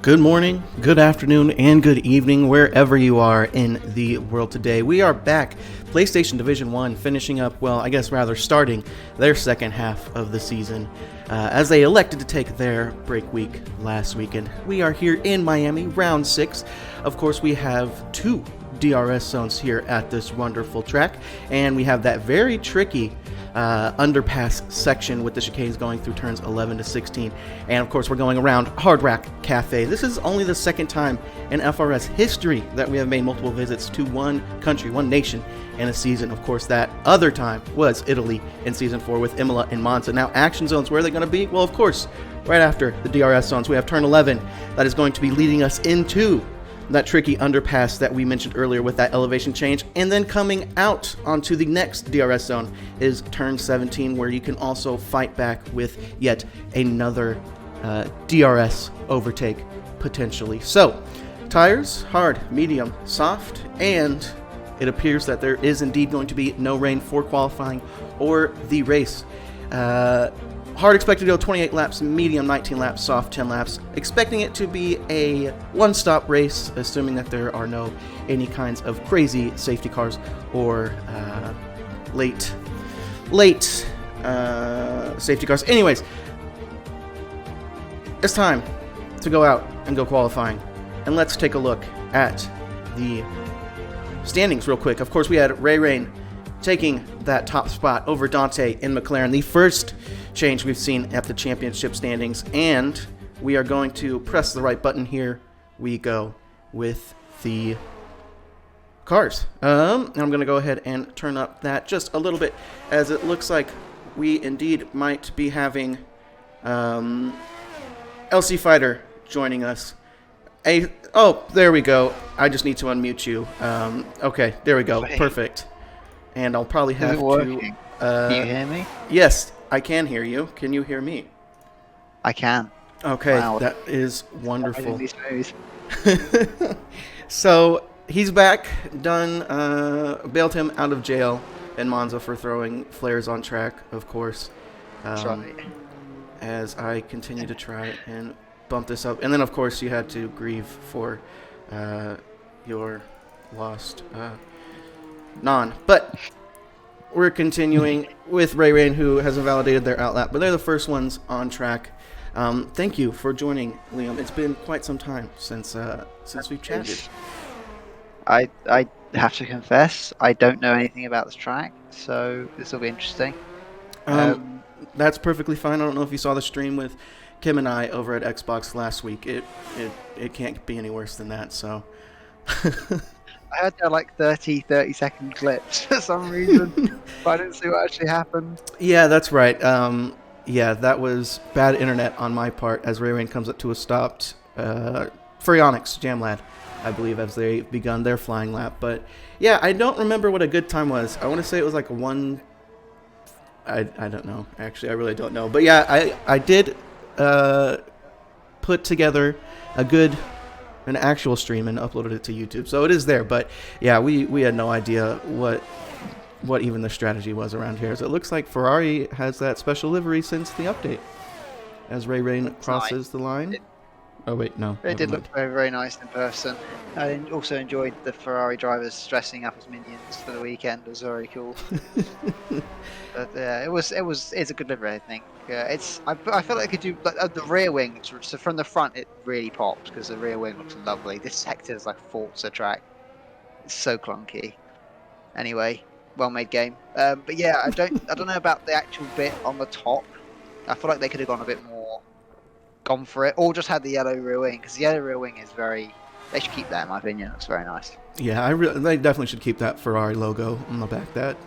Good morning, good afternoon, and good evening, wherever you are in the world today. We are back, PlayStation Division 1, finishing up, starting their second half of the season, as they elected to take their break week last weekend. We are here in Miami, round 6. Of course, we have 2 DRS zones here at this wonderful track, and we have that very tricky underpass section with the chicanes going through turns 11 to 16. And of course, we're going around Hard Rock Cafe. This is only the second time in FRS history that we have made multiple visits to one country, one nation in a season. Of course, that other time was Italy in Season 4 with Imola and Monza. Now, action zones, where are they going to be? Well, of course, right after the DRS zones, we have turn 11 that is going to be leading us into that tricky underpass that we mentioned earlier with that elevation change. And then coming out onto the next DRS zone is turn 17, where you can also fight back with yet another DRS overtake, potentially. So, tires, hard, medium, soft, and it appears that there is indeed going to be no rain for qualifying or the race. Hard expected to go 28 laps, medium 19 laps, soft 10 laps. Expecting it to be a one-stop race, assuming that there are no any kinds of crazy safety cars or late safety cars. Anyways, it's time to go out and go qualifying, and let's take a look at the standings real quick. Of course, we had Ray Rain taking that top spot over Dante in McLaren, the first change we've seen at the championship standings, and we are going to press the right button. Here we go with the cars. And I'm going to go ahead and turn up that just a little bit, as it looks like we indeed might be having LC Fighter joining us. Oh, there we go. I just need to unmute you. Okay, there we go. Perfect. And I'll probably have to... Can you hear me? Yes, I can hear you. Can you hear me? I can. Okay, wow. That is wonderful. Smooth. So, he's back, done, bailed him out of jail in Monza for throwing flares on track, of course. That's right. As I continue to try and bump this up. And then, of course, you had to grieve for your lost non. But we're continuing with Ray Rain, who has invalidated their outlap, but they're the first ones on track. Thank you for joining, Liam. It's been quite some time since we've chatted. I have to confess, I don't know anything about this track, so this will be interesting. That's perfectly fine. I don't know if you saw the stream with Kim and I over at Xbox last week. It can't be any worse than that, so... I heard there like 30 second clips for some reason, but I didn't see what actually happened. Yeah, that's right. Yeah, that was bad internet on my part as Ray Rain comes up to a stopped Furionics Jamlad, I believe, as they begun their flying lap. But yeah, I don't remember what a good time was. I want to say it was like one... I don't know. Actually, I really don't know. But yeah, I did put together an actual stream and uploaded it to YouTube, so it is there. But yeah, we had no idea what even the strategy was around here. So it looks like Ferrari has that special livery since the update, as Ray Rain crosses the line. Oh wait, no. It did look very, very nice in person. I also enjoyed the Ferrari drivers dressing up as minions for the weekend. It was very cool. But it's a good livery, I think. I feel like I could do the rear wing. So from the front, it really pops because the rear wing looks lovely. This sector is like Forza track. It's so clunky. Anyway, well made game. But yeah, I don't know about the actual bit on the top. I feel like they could have gone a bit more, gone for it, or just had the yellow rear wing, because the yellow rear wing is very... They should keep that, in my opinion. It's very nice. Yeah, they definitely should keep that Ferrari logo on the back. That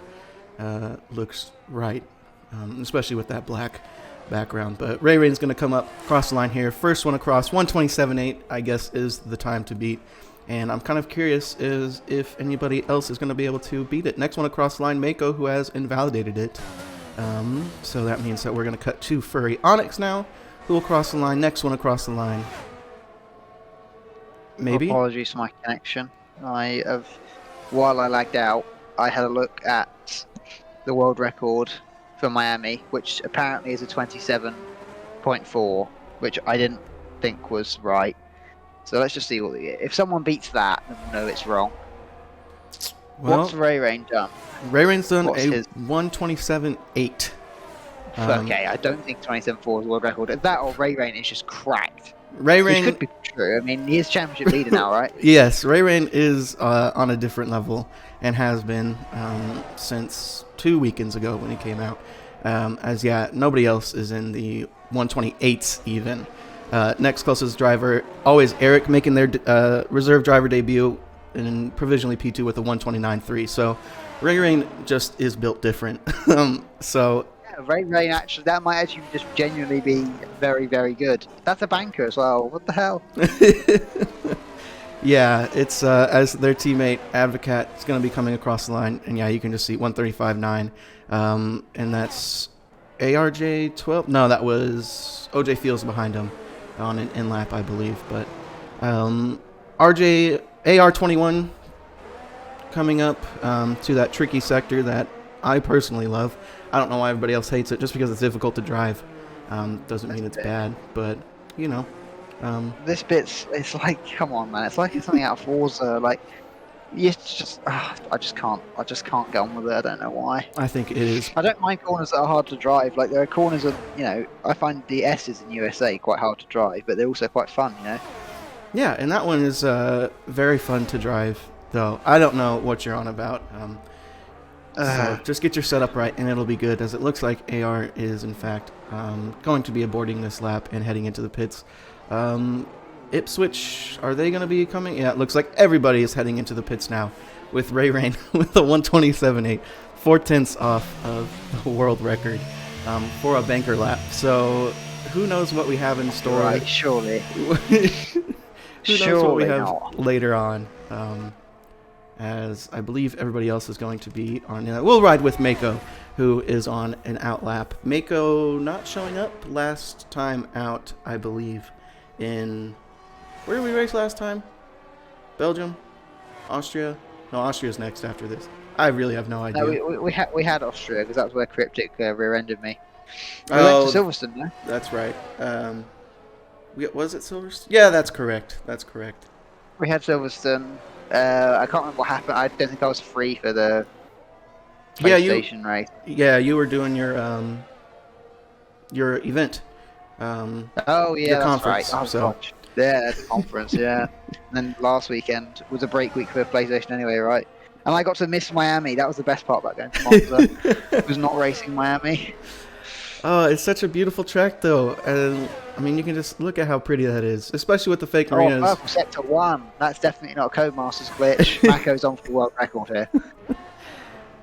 looks right, especially with that black background. But Ray Rain's going to come up, cross the line here. First one across, 127.8, I guess, is the time to beat. And I'm kind of curious if anybody else is going to be able to beat it. Next one across the line, Mako, who has invalidated it. So that means that we're going to cut to Furry Onyx now, who will cross the line. Next one across the line. Maybe? Apologies for my connection. While I lagged out, I had a look at the world record for Miami, which apparently is a 27.4, which I didn't think was right. So let's just see if someone beats that, then we'll know it's wrong. Well, What's Ray Rain done? Ray Rain's done What's a his? 127.8. Okay, I don't think 27.4 is a world record. That or Ray Rain is just cracked. Ray Which Rain, could be true. I mean, he is championship leader now, right? yes, Ray Rain is on a different level and has been since 2 weekends ago when he came out. Nobody else is in the 128s even. Next closest driver, always Eric, making their reserve driver debut and provisionally P2 with a 129.3. So Ray Rain just is built different. So Yeah, Ray Rain actually, that might actually just genuinely be very, very good. That's a banker as well. What the hell? yeah, it's as their teammate Advocat is going to be coming across the line, and yeah, you can just see 135.9, and that's ARJ 12. No, that was OJ Fields behind him on an in lap, I believe. But RJ AR21 coming up to that tricky sector that I personally love. I don't know why everybody else hates it. Just because it's difficult to drive doesn't mean it's bad. But you know, this it's like, come on, man. It's like it's something out of Forza. Like, I just can't get on with it. I don't know why. I think it is. I don't mind corners that are hard to drive. Like, there are corners that, I find the S's in USA quite hard to drive, but they're also quite fun, Yeah, and that one is very fun to drive, though. I don't know what you're on about. So just get your setup right, and it'll be good, as it looks like AR is, in fact, going to be aborting this lap and heading into the pits. Ipswich, are they going to be coming? Yeah, it looks like everybody is heading into the pits now with Ray Rain with a 127.8, 4/10 off of the world record for a banker lap. So who knows what we have in store? Right, surely. Who knows what we have later on? As I believe everybody else is going to be on. We'll ride with Mako, who is on an out lap. Mako not showing up last time out, I believe, in... Where did we race last time? Belgium? Austria? No, Austria's next after this. I really have no idea. No, we had Austria, because that's where Cryptic rear-ended me. We went to Silverstone, no? That's right. Was it Silverstone? Yeah, that's correct. We had Silverstone. I can't remember what happened. I don't think I was free for the PlayStation race. Yeah, you were doing your event. Oh yeah, your that's conference. Right. Oh, so. gosh. Yeah, the conference. Yeah. And then last weekend was a break week for PlayStation anyway, right? And I got to miss Miami. That was the best part about going to Monza. was not racing Miami. Oh, it's such a beautiful track, though. And I mean, you can just look at how pretty that is, especially with the fake marinas. Purple Sector 1. That's definitely not a Codemasters glitch. Mako's on for the world record here.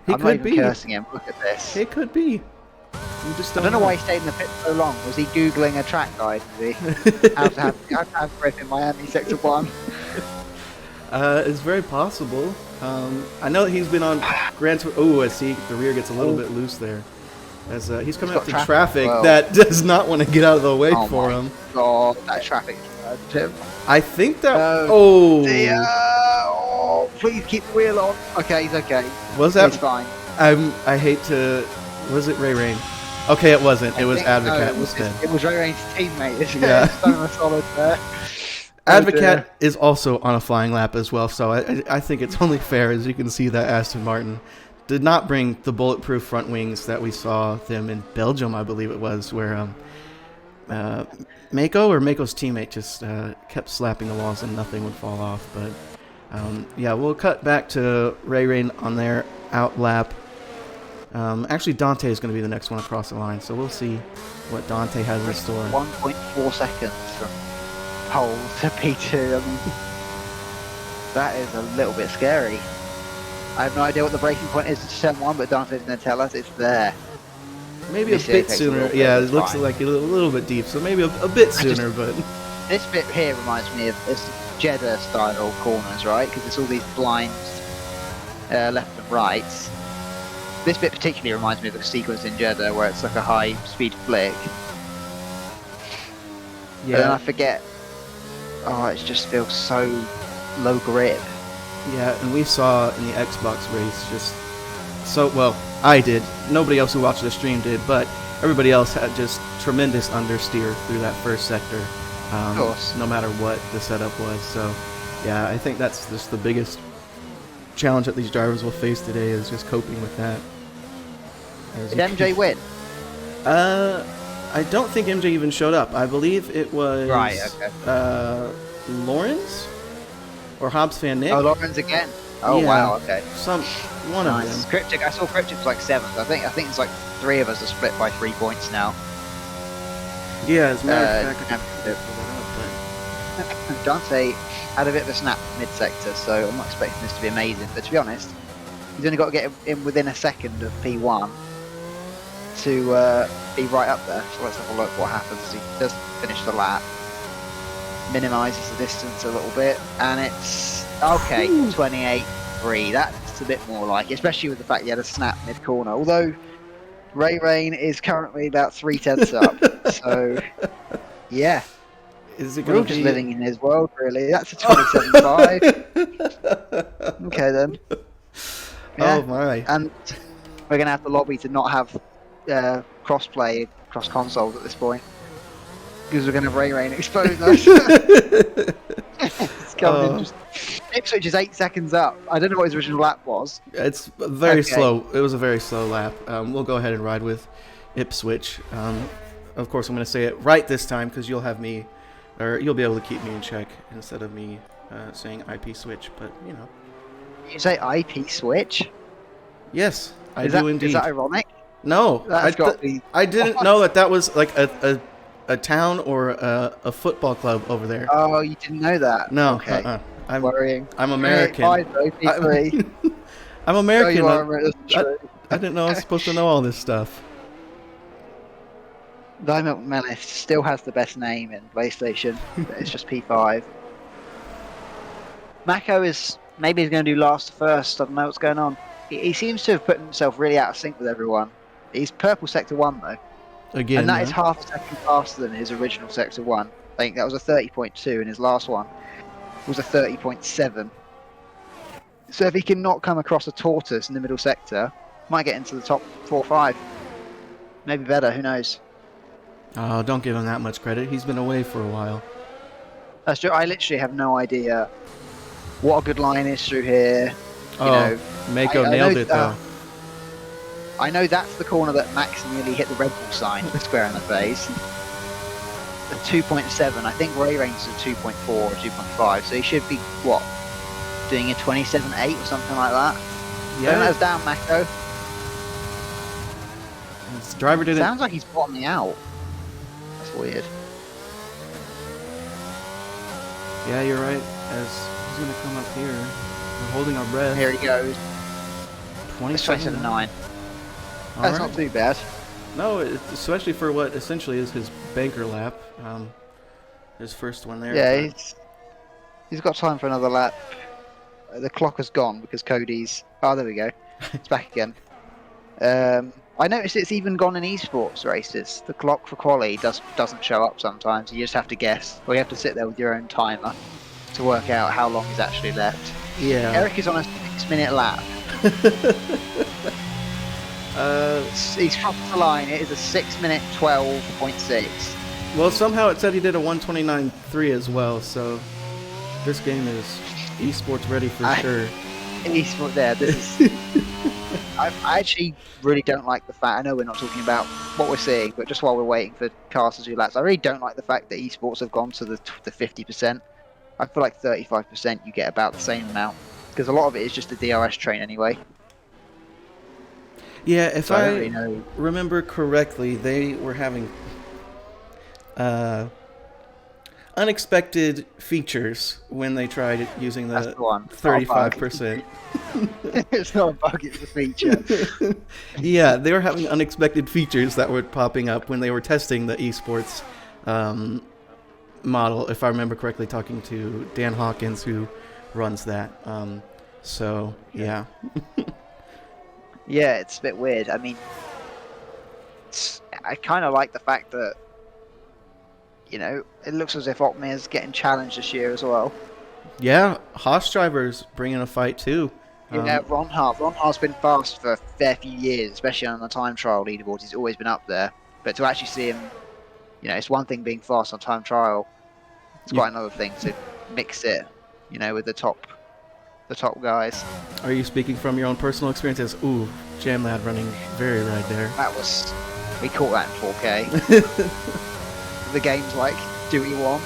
I'm not even cursing him. Look at this. It could be. I don't know why he stayed in the pit so long. Was he Googling a track guide? Was he? How to have grip in Miami Sector 1? It's very possible. I know that he's been on Grand Tour. Oh, I see the rear gets a little bit loose there. As he's coming up to traffic that does not want to get out of the way for him. Oh, that traffic him. I think that... Dear. Oh, please keep the wheel on. Okay, he's okay. Was that... He's fine. I hate to... Was it Ray Rain? Okay, it wasn't. It was Advocat instead. It was Ray Rain's teammate. Yeah. Solid there. Advocat is also on a flying lap as well, so I think it's only fair, as you can see, that Aston Martin did not bring the bulletproof front wings that we saw them in Belgium, I believe it was, where Mako's teammate just kept slapping the walls and nothing would fall off. But yeah, we'll cut back to Ray Rain on their out lap. Actually, Dante is going to be the next one across the line, so we'll see what Dante has in store. 1.4 seconds from pole to P2. I mean, that is a little bit scary. I have no idea what the breaking point is to turn 1, but Dante's going to tell us it's there. Maybe a bit sooner. Yeah, it looks like a little bit deep, so maybe a bit sooner. But this bit here reminds me of this Jeddah-style corners, right? Because it's all these blinds left and right. This bit particularly reminds me of a sequence in Jeddah where it's like a high-speed flick. Yeah. And then I forget. Oh, it just feels so low grip. Yeah, and we saw in the Xbox race just so well. I did. Nobody else who watched the stream did, but everybody else had just tremendous understeer through that first sector. Of course. no matter what the setup was. So, yeah, I think that's just the biggest challenge that these drivers will face today is just coping with that. Did MJ win? I don't think MJ even showed up. I believe it was Lawrence or Hobbs Van Nick. Oh, Lawrence again. Oh, yeah, wow, okay. One of them. Cryptic, I saw Cryptic was like 7th. I think it's like 3 of us are split by 3 points now. Yeah, as a matter of fact, Dante had a bit of a snap mid-sector, so I'm not expecting this to be amazing. But to be honest, he's only got to get in within a second of P1 to be right up there. So let's have a look what happens as he does finish the lap. Minimises the distance a little bit, and it's okay. 28.3. That's a bit more like it, especially with the fact he had a snap mid-corner. Although Ray Rain is currently about 3/10 up, so yeah. Is it We're all just living in his world, really. That's a 27.5. Okay, then. Yeah. Oh, my. And we're going to have to lobby to not have cross-play, cross-consoles at this point. Because we're going to have Ray Rain expose us. It's coming in just... Ipswich is 8 seconds up. I don't know what his original lap was. It's very slow. It was a very slow lap. We'll go ahead and ride with Ipswich. Of course, I'm going to say it right this time because you'll have me... Or you'll be able to keep me in check instead of me saying IP switch, but you know. You say IP switch? Yes, I do indeed. Is that ironic? No, I didn't know that was like a town or a football club over there. Oh, you didn't know that? No, okay. I'm worrying. I'm American. I'm American. I didn't know I was supposed to know all this stuff. Diamond Menace still has the best name in PlayStation, but it's just P5. Mako is maybe he's going to do last to first. I don't know what's going on. He seems to have put himself really out of sync with everyone. He's purple sector 1 though, again, and that is half a second faster than his original sector 1. I think that was a 30.2, and his last one was a 30.7. So if he can not come across a tortoise in the middle sector, might get into the top 4 or 5. Maybe better. Who knows? Oh, don't give him that much credit. He's been away for a while. That's true. I literally have no idea what a good line is through here. You know, Mako nailed it though. I know that's the corner that Max nearly hit the Red Bull sign square in the face. The 2.7. I think Ray Rain's a 2.4 or 2.5, so he should be what, doing a 27.8 or something like that. Yeah, don't let us down, Mako. This driver did it. Sounds like he's bottoming out. That's weird. Yeah, you're right. As he's gonna come up here, we're holding our breath. Here he goes. 27.9. That's not too bad. No, especially for what essentially is his banker lap. His first one there. Yeah, he's got time for another lap. The clock has gone because Cody's... Oh, there we go. It's back again. I noticed it's even gone in esports races. The clock for quali doesn't show up sometimes. You just have to guess. Or you have to sit there with your own timer to work out how long is actually left. Yeah. Eric is on a 6-minute lap. He's crossed the line. It is a 6-minute 12.6. Well, somehow it said he did a 129.3 as well, so this game is esports ready for sure. Esports there. This is... I actually really don't like the fact, I know we're not talking about what we're seeing, but just while we're waiting for cars to do laps, I really don't like the fact that esports have gone to the 50%. I feel like 35% you get about the same amount, because a lot of it is just the DRS train anyway. Yeah, if I remember correctly, they were having unexpected features when they tried using the 35%. It's not a bug, it's a feature. Yeah, they were having unexpected features that were popping up when they were testing the esports model, if I remember correctly, talking to Dan Hawkins, who runs that. So, yeah. Yeah, it's a bit weird. I mean, I kind of like the fact that, you know, it looks as if Opme is getting challenged this year as well. Yeah, Haas drivers bringing a fight too. Yeah, Ron Hart's been fast for a fair few years, especially on the time trial leaderboards. He's always been up there. But to actually see him, you know, it's one thing being fast on time trial, It's quite another thing to mix it, with the top guys. Are you speaking from your own personal experiences? Ooh, Jam Lad running very right there. We caught that in 4K. The game's like, do what you want.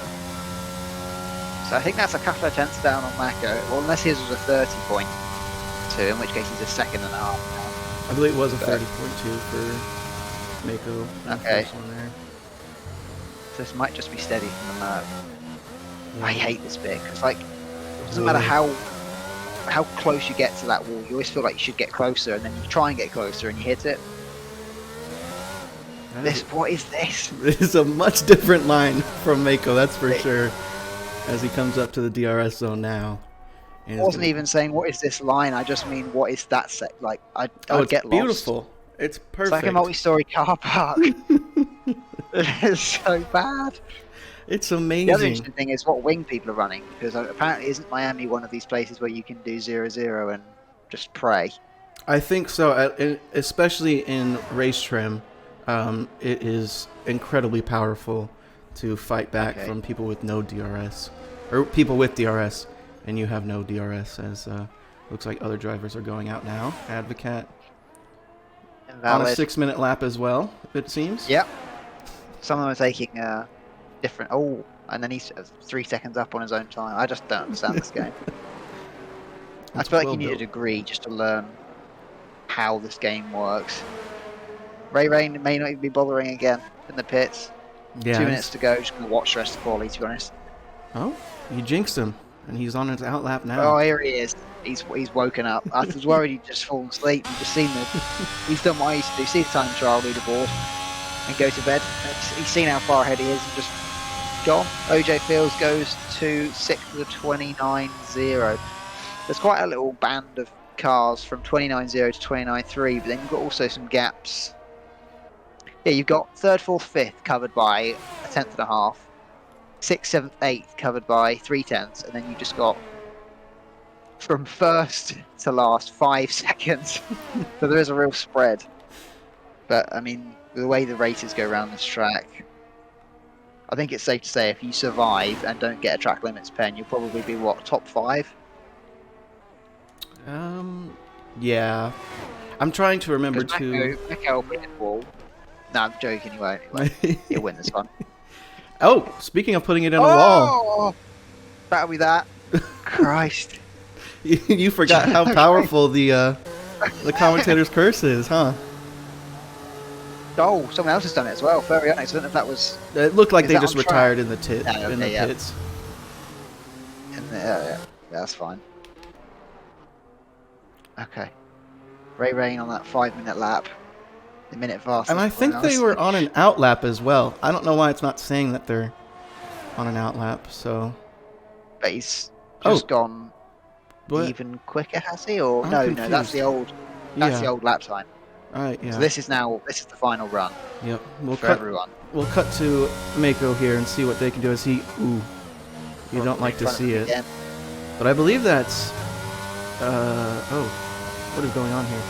So I think that's a couple of tenths down on Mako. Well, unless his was a 30.2, in which case he's a second and a half now. I believe it was a 30.2 for Mako. Okay. First one there. So this might just be steady from the Merc. I hate this bit because, like, it doesn't matter how close you get to that wall. You always feel like you should get closer, and then you try and get closer, and you hit it. What is this? It's a much different line from Mako, that's for sure. As he comes up to the DRS zone now. I wasn't even saying what is this line. I just mean what is that set? Like I'd get lost. Beautiful. It's perfect. It's like a multi-story car park. It's so bad. It's amazing. The other interesting thing is what wing people are running, because apparently isn't Miami one of these places where you can do 0-0 and just pray? I think so, especially in race trim. It is incredibly powerful to fight back from people with no DRS, or people with DRS, and you have no DRS. As looks like other drivers are going out now. Advocat on a 6-minute lap as well, it seems. Yep. Some of them are taking different. Oh, and then he's 3 seconds up on his own time. I just don't understand this game. I feel like you need a degree just to learn how this game works. Ray Rain may not even be bothering again in the pits. Yeah, 2 minutes to go. Just going to watch the rest of the quality, to be honest. Oh, you jinxed him, and he's on his outlap now. Oh, here he is. He's woken up. I was worried he'd just fallen asleep. You've just seen he's done what I used to do. See the time trial leaderboard and go to bed. He's seen how far ahead he is and just gone. OJ Fields goes to 6th of the 29.0. There's quite a little band of cars from 29.0 to 29.3, but then you've got also some gaps. Yeah, you've got 3rd, 4th, 5th covered by a tenth and a half. 6th, 7th, 8th covered by 3/10, and then you just got from first to last 5 seconds. So there is a real spread. But I mean, the way the races go around this track, I think it's safe to say if you survive and don't get a track limits pen, you'll probably be what, top 5? Yeah. I'm trying to remember to. Mako will put it in the wall. No, I'm joking. He won't. He'll win this one. Oh, speaking of putting it in a wall. That'll be that. Christ. You forgot how powerful the commentator's curse is, huh? Oh, someone else has done it as well. Very honest. I don't know if that was. It looked like they just retired in the pits. Yeah, that's fine. Okay. Ray Rain on that 5-minute lap. A minute fast. And I think they were on an outlap as well. I don't know why it's not saying that they're on an outlap, so. But he's just gone even quicker, has he? Or no, that's the old the old lap time. Right, yeah. So this is the final run. Yep. For everyone. We'll cut to Mako here and see what they can do as you don't like to see it. Again. But I believe that's what is going on here?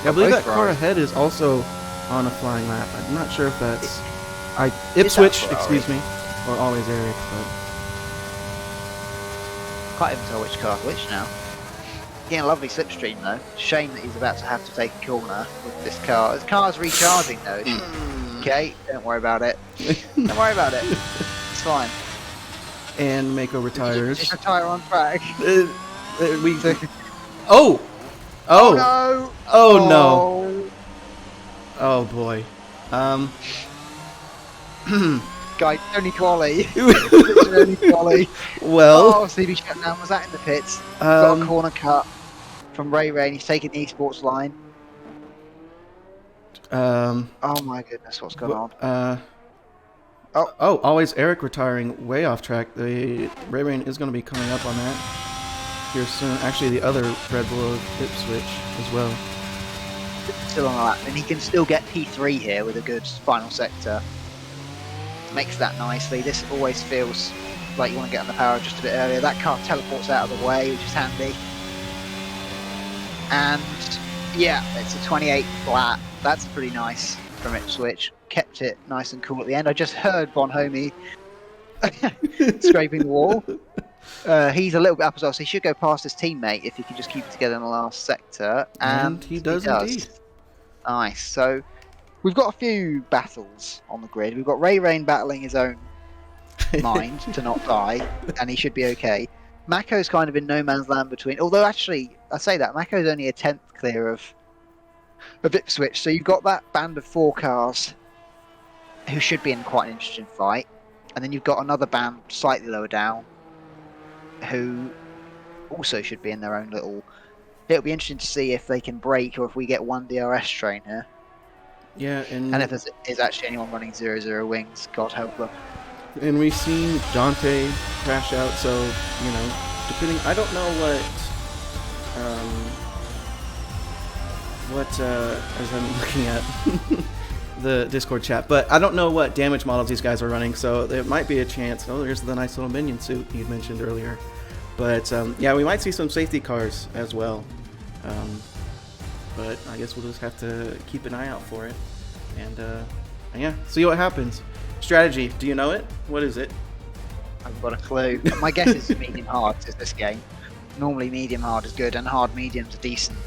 Yeah, I believe that car ahead is also on a flying lap. I'm not sure if that's Ipswich, excuse me, or always Eric, but can't even tell which car's which now. Getting a lovely slipstream though. Shame that he's about to have to take a corner with this car. This car's recharging though. Okay, don't worry about it. Don't worry about it. It's fine. And Mako retires. Just retire on track. Oh no! Oh no! Oh boy. Guy, only quality. Only quality. Well. Oh, CB shutdown. Was that in the pits? Got a corner cut from Ray Ray. He's taking the esports line. Oh my goodness, what's going on? Always Eric retiring way off track. The Ray Ray is going to be coming up on that here soon. Actually, the other Red Bull of Ipswich as well. Still on a lap, and he can still get P3 here with a good final sector. Makes that nicely. This always feels like you want to get on the power just a bit earlier. That car teleports out of the way, which is handy. And yeah, it's a 28 lap. That's pretty nice from Ipswich. Kept it nice and cool at the end. I just heard Bonhomie scraping the wall. He's a little bit up as well, so he should go past his teammate if he can just keep it together in the last sector. And he does indeed. Nice. So we've got a few battles on the grid. We've got Ray Rain battling his own mind to not die, and he should be okay. Mako's kind of in no man's land between. Although actually, I say that Mako's only a 10th clear of Ipswich, so you've got that band of 4 cars who should be in quite an interesting fight, and then you've got another band slightly lower down who also should be in their own little. It'll be interesting to see if they can break or if we get one DRS train here. Yeah, and if there's actually anyone running 0-0 wings, God help them. And we've seen Dante crash out, so, you know, depending, I don't know as I'm looking at the Discord chat, but I don't know what damage models these guys are running, so there might be a chance. Oh, there's the nice little minion suit you mentioned earlier. But, yeah, we might see some safety cars as well. But I guess we'll just have to keep an eye out for it. And yeah, see what happens. Strategy, do you know it? What is it? I haven't got a clue. My guess is medium hard is this game. Normally medium hard is good and hard mediums are decent.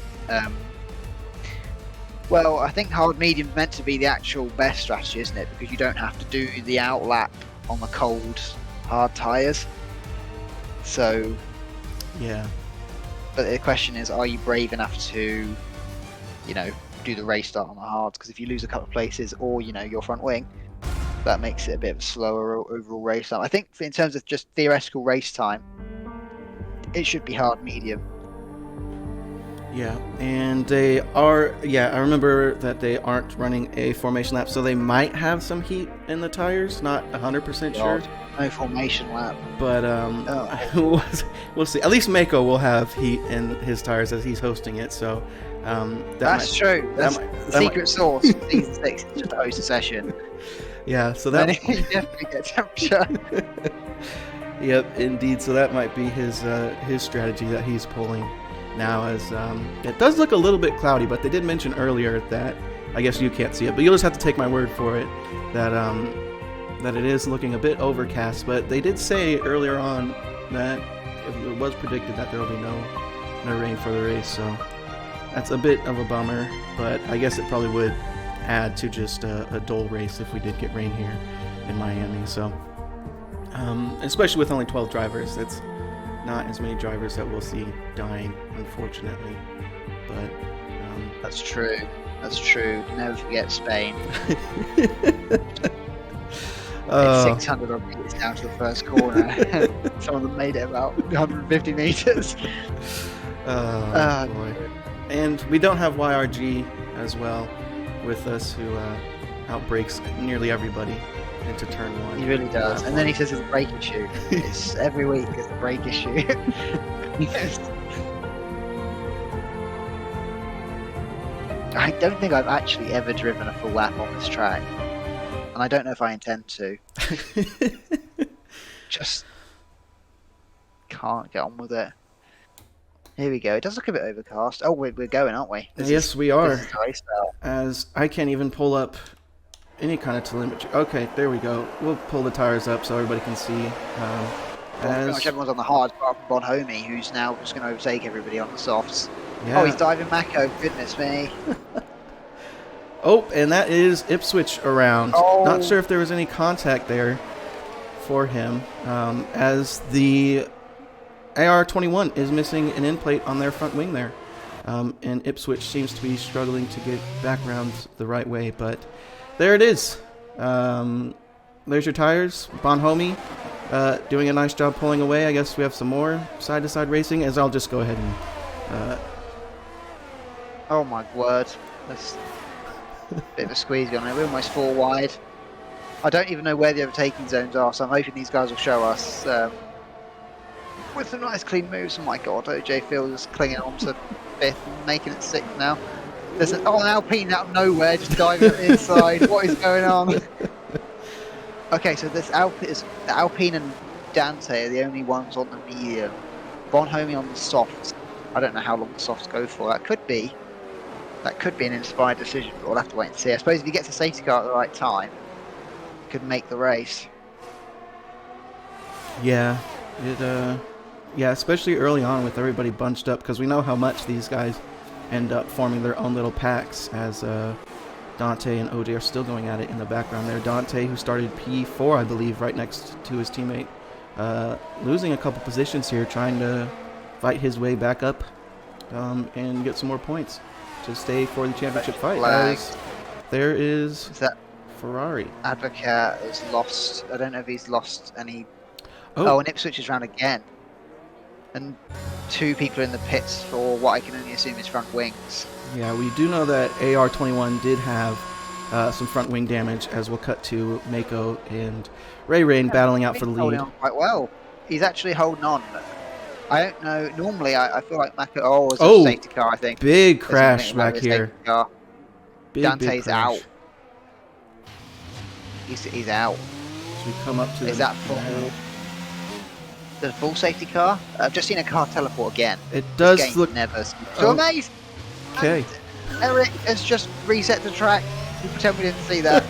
Well, I think hard medium's meant to be the actual best strategy, isn't it? Because you don't have to do the outlap on the cold, hard tyres. So, yeah. But the question is, are you brave enough to, you know, do the race start on the hards? Because if you lose a couple of places or, you know, your front wing, that makes it a bit of a slower overall race time. I think in terms of just theoretical race time, it should be hard medium. Yeah, and they are, I remember that they aren't running a formation lap, so they might have some heat in the tires, not 100% sure. No formation lap. But we'll see. At least Mako will have heat in his tires as he's hosting it, so that's true. That's the secret sauce. Season 6 is just a host a session. Yeah, so that you definitely get temperature. Yep, indeed. So that might be his strategy that he's pulling now. As it does look a little bit cloudy, but they did mention earlier that I guess you can't see it, but you'll just have to take my word for it that it is looking a bit overcast. But they did say earlier on that it was predicted that there will be no rain for the race. So that's a bit of a bummer, but I guess it probably would add to just a dull race if we did get rain here in Miami. So especially with only 12 drivers, that's not as many drivers that we'll see dying, unfortunately. But that's true. Never forget Spain. 600 odd meters down to the first corner. Some of them made it about 150 meters. Boy. And we don't have YRG as well with us, who outbreaks nearly everybody into turn 1. He really does. And then he says it's a brake issue. It's every week it's a brake issue. Yes. I don't think I've actually ever driven a full lap on this track. And I don't know if I intend to. Just can't get on with it. Here we go. It does look a bit overcast. Oh, we're going, aren't we? Yes, we are. As I can't even pull up any kind of telemetry. Okay, there we go. We'll pull the tires up so everybody can see. Pretty much everyone's on the hard, apart from Bonhomie, who's now just going to overtake everybody on the softs. Yeah. Oh, he's diving Mako. Goodness me. Oh, and that is Ipswich around. Oh. Not sure if there was any contact there for him, as the AR-21 is missing an end plate on their front wing there. And Ipswich seems to be struggling to get back around the right way, but there it is. There's your tires. Bonhomie doing a nice job pulling away. I guess we have some more side-to-side racing, as I'll just go ahead and... Oh my word. That's a bit of a squeeze going on. We're almost 4 wide. I don't even know where the overtaking zones are, so I'm hoping these guys will show us with some nice clean moves. Oh my god, OJ Fields clinging on to 5th and making it 6th now. There's an Alpine out of nowhere just diving at the inside. What is going on? Okay, so this Alpine and Dante are the only ones on the medium. Bonhomie on the softs. I don't know how long the softs go for. That could be an inspired decision, but we'll have to wait and see. I suppose if he gets a safety car at the right time, he could make the race. Yeah, yeah, especially early on with everybody bunched up, because we know how much these guys end up forming their own little packs as Dante and OJ are still going at it in the background there. Dante, who started P4, I believe, right next to his teammate, losing a couple positions here, trying to fight his way back up and get some more points to stay for the championship fight. As there is that Ferrari. Advocat has lost. I don't know if he's lost any. Oh, And Ipswich is round again. And 2 people in the pits for what I can only assume is front wings. yeah, we do know that AR-21 did have some front wing damage, as we'll cut to Mako and Ray Rain battling out for the lead. Holding on quite well. He's actually holding on. I don't know. Normally, I feel like Mako was a safety car, I think. Big crash back here. Dante's out. He's out. So we come up to Is that full? The full safety car? I've just seen a car teleport again. It does this game look never so amazing. Okay. And Eric has just reset the track. You pretend we didn't see that.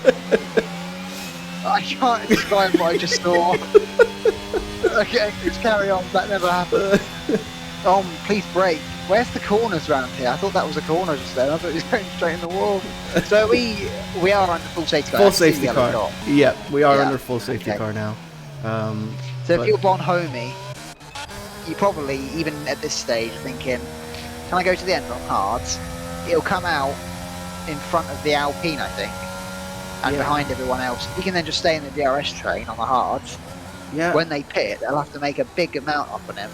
I can't describe what I just saw. Okay, just carry on. That never happened. Please brake. Where's the corners around here? I thought that was a corner just then. I thought he was going straight in the wall. So we are under full safety car. Full safety car. Yeah, we are under full safety car now. So if you're Bonhomie, you probably, even at this stage, thinking, can I go to the end on hards? It'll come out in front of the Alpine, I think, and behind everyone else. You can then just stay in the DRS train on the hards. Yeah. When they pit, they'll have to make a big amount up on him.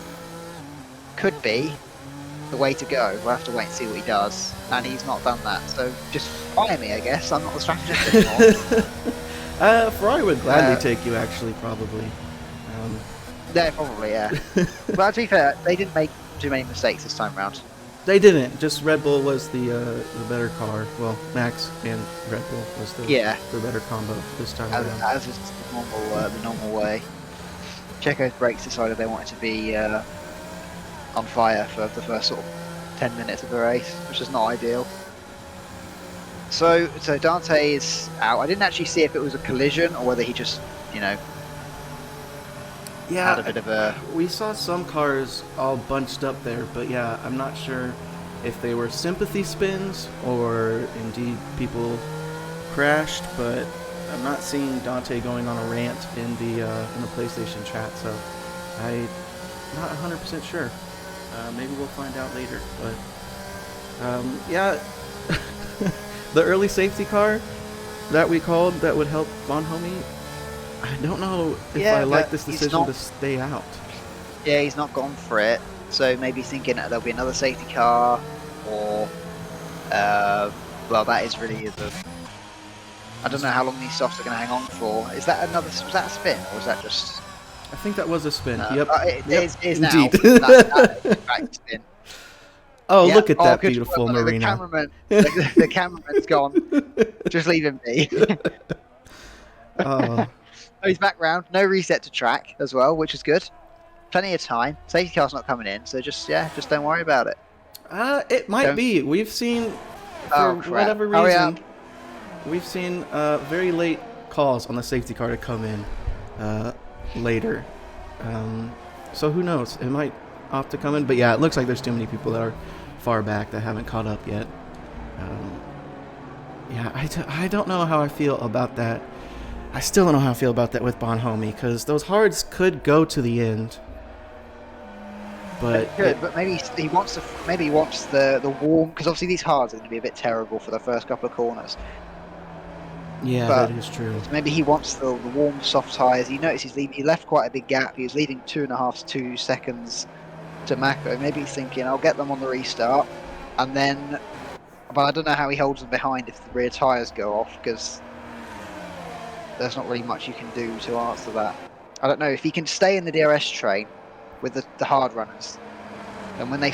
Could be the way to go. We'll have to wait and see what he does. And he's not done that. So just fire me, I guess. I'm not the strategist anymore. Ferrari would gladly take you, actually, probably. Yeah, probably, yeah. But to be fair, they didn't make too many mistakes this time round. They didn't. Just Red Bull was the better car. Well, Max and Red Bull was the better combo this time around. As is the normal way. Checo's brakes decided they wanted to be on fire for the first sort of 10 minutes of the race, which is not ideal. So Dante is out. I didn't actually see if it was a collision or whether he just, had a bit of a... We saw some cars all bunched up there, but yeah, I'm not sure if they were sympathy spins or indeed people crashed, but I'm not seeing Dante going on a rant in the PlayStation chat, so I'm not 100% sure. Maybe we'll find out later, but yeah, the early safety car that we called that would help Bonhomie, I don't know if I like this decision to stay out. Yeah, he's not gone for it, so maybe thinking that there'll be another safety car, or well, that is really I don't know how long these softs are going to hang on for. Was that a spin, or was that just... I think that was a spin. Yep. It is now. Indeed. That is a spin. Oh, look at that beautiful marina. The cameraman's gone. Just leave him be. Oh. He's back round. No reset to track as well, which is good. Plenty of time. Safety car's not coming in, so just don't worry about it. It might be. We've seen, for whatever reason, we've seen very late calls on the safety car to come in later. So who knows? It might opt to come in, but yeah, it looks like there's too many people that are far back that haven't caught up yet. Yeah, I don't know how I feel about that. I still don't know how I feel about that with Bonhomie, because those hards could go to the end. But maybe he wants the warm, because obviously these hards are going to be a bit terrible for the first couple of corners. Yeah, that is true. Maybe he wants the warm, soft tyres. You notice he left quite a big gap. He was leaving 2.5 to 2 seconds to Mako. Maybe he's thinking, I'll get them on the restart, and then. But I don't know how he holds them behind if the rear tyres go off, because there's not really much you can do to answer that. I don't know if he can stay in the DRS train with the hard runners, and when the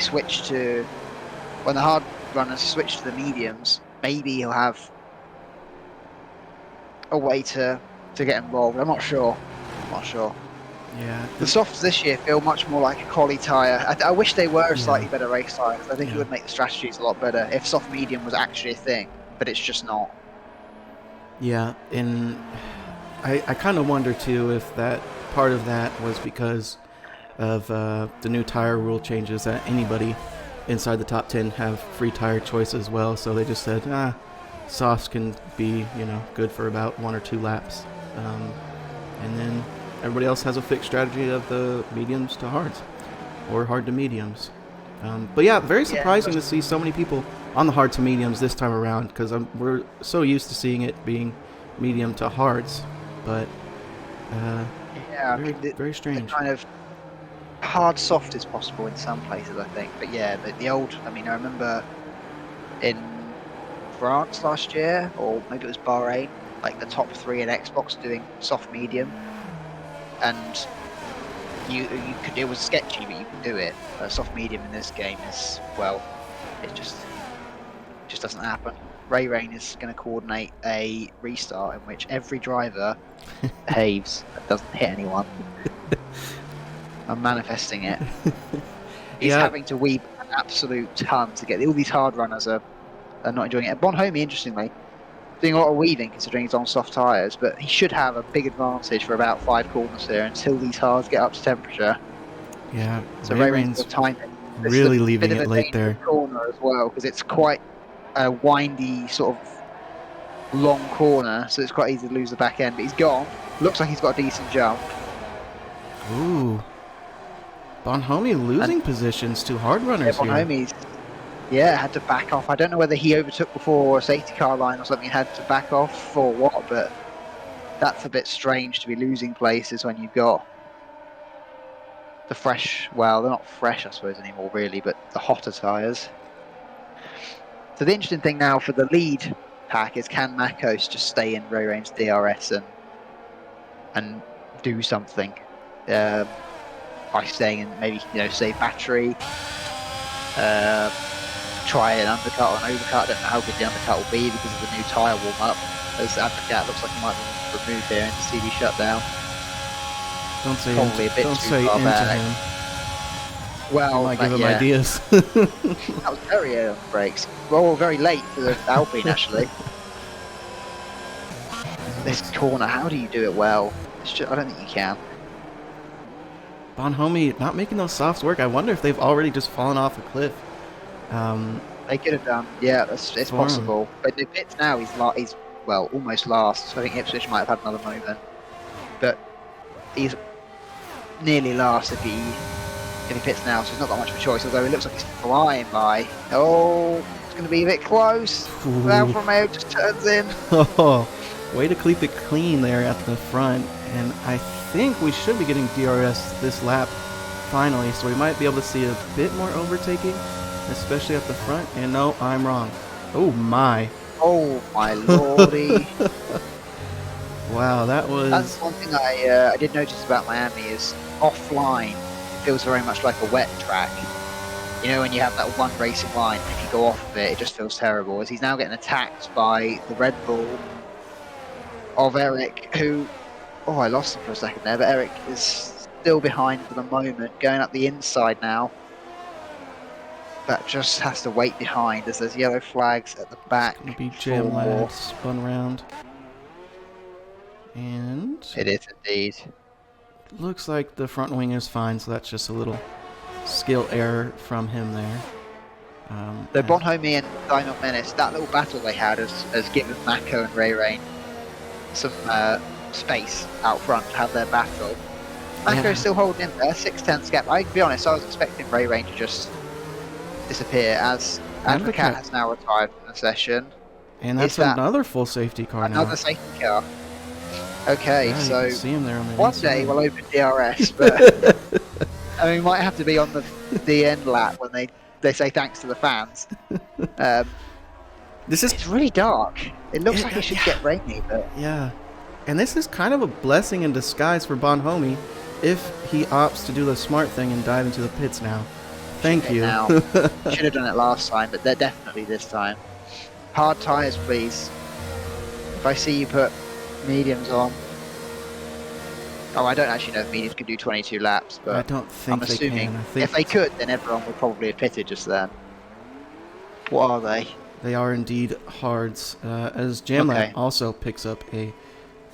hard runners switch to the mediums, maybe he'll have a way to get involved. I'm not sure. Yeah. The softs this year feel much more like a quali tyre. I wish they were a slightly better race tyre. I think it would make the strategies a lot better if soft medium was actually a thing, but it's just not. Yeah, and I kind of wonder too if that part of that was because of the new tire rule changes that anybody inside the top 10 have free tire choice as well. So they just said, softs can be, good for about 1 or 2 laps. And then everybody else has a fixed strategy of the mediums to hards or hard to mediums. But yeah, very surprising to see so many people on the hard to mediums this time around, because we're so used to seeing it being medium to hards. But very strange. The kind of hard soft is possible in some places, I think. But yeah, the old, I remember in France last year, or maybe it was Bahrain, like the top 3 in Xbox doing soft medium, and you could, it was sketchy, but you can do it. Soft medium in this game is, well, it just doesn't happen. Ray Rain is going to coordinate a restart in which every driver behaves and doesn't hit anyone. I'm manifesting it. He's having to weave an absolute ton to get all these hard runners are not enjoying it. Bonhomie, interestingly, doing a lot of weaving considering he's on soft tyres, but he should have a big advantage for about 5 corners here until these hards get up to temperature. Yeah, so Ray Rain's got time. Really leaving it late there. Corner as well, because it's quite a windy sort of long corner, so it's quite easy to lose the back end. But he's gone. Looks like he's got a decent jump. Ooh. Bonhomie losing positions to hard runners here. Bonhomie's had to back off. I don't know whether he overtook before a safety car line or something, had to back off or what, but that's a bit strange to be losing places when you've got the fresh, well, they're not fresh I suppose anymore really, but the hotter tyres. So the interesting thing now for the lead pack is, can Makos just stay in Ray Rain's DRS and do something by staying in, maybe save battery, try an undercut or an overcut. I don't know how good the undercut will be because of the new tyre warm up, as Advocat looks like he might be removed here into TV shutdown. Don't say probably a bit don't too say far into back. him. Well, you might give him ideas. That was very early on the brakes. Well, very late for the Alpine actually. This corner, how do you do it well? I don't think you can. Bonhomie not making those softs work. I wonder if they've already just fallen off a cliff. They could have done. Yeah, it's possible. But the pits now, he's well almost last. So I think Ipswich might have had another moment. But he's nearly last if he pits now, so he's not got much of a choice. Although it looks like he's flying by. Oh, it's going to be a bit close. Alfa Romeo just turns in. Oh, way to keep it clean there at the front. And I think we should be getting DRS this lap finally, so we might be able to see a bit more overtaking, especially at the front. And no, I'm wrong. Oh my. Oh my lordy. Wow, that's one thing I did notice about Miami is offline it feels very much like a wet track. When you have that one racing line, if you go off of it, it just feels terrible. As he's now getting attacked by the Red Bull of Eric, who, I lost him for a second there, but Eric is still behind for the moment, going up the inside now. But just has to wait behind as there's yellow flags at the back. It's going to be Jam Lad spun round. And it is indeed. Looks like the front wing is fine, so that's just a little skill error from him there. So Bonhomie and Diamond Menace, that little battle they had has given Mako and Ray Rain some space out front to have their battle. Mako is still holding in there, 6/10 gap. I'll be honest, I was expecting Ray Rain to just disappear as Advocat has now retired from the session. And that's another full safety car now. Another safety car. Okay, so you can see him there on the one inside. day we'll open DRS, but we might have to be on the end lap when they say thanks to the fans. It's really dark. It looks like it should get rainy, but yeah. And this is kind of a blessing in disguise for Bonhomie if he opts to do the smart thing and dive into the pits now. Thank you. Should have done it last time, but they're definitely this time. Hard tyres, please. If I see you put mediums on. I don't actually know if mediums can do 22 laps, but I don't think I'm assuming they can. If they could, then everyone would probably have pitted just then. What are they? They are indeed hards, as Jamla also picks up a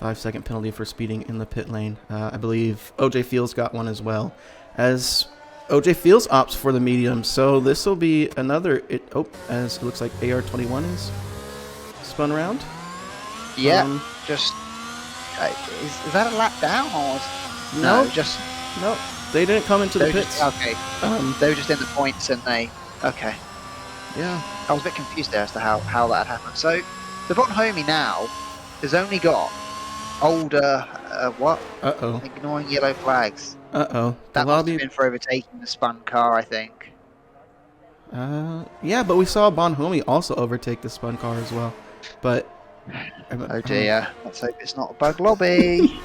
5-second penalty for speeding in the pit lane. I believe OJ Fields got one as well, as OJ Fields opts for the medium. So this will be another. As it looks like AR21 is spun around. Yeah, just is that a lap down or No, just no. They didn't come into the pits. Okay, they were just in the points and okay. Yeah. I was a bit confused there as to how that had happened. So the Bonhomie now has only got older what? Uh-oh. Ignoring yellow flags. Uh-oh. That must have been for overtaking the spun car, I think. Yeah, but we saw Bonhomie also overtake the spun car as well. But oh dear, let's hope it's not a bug lobby.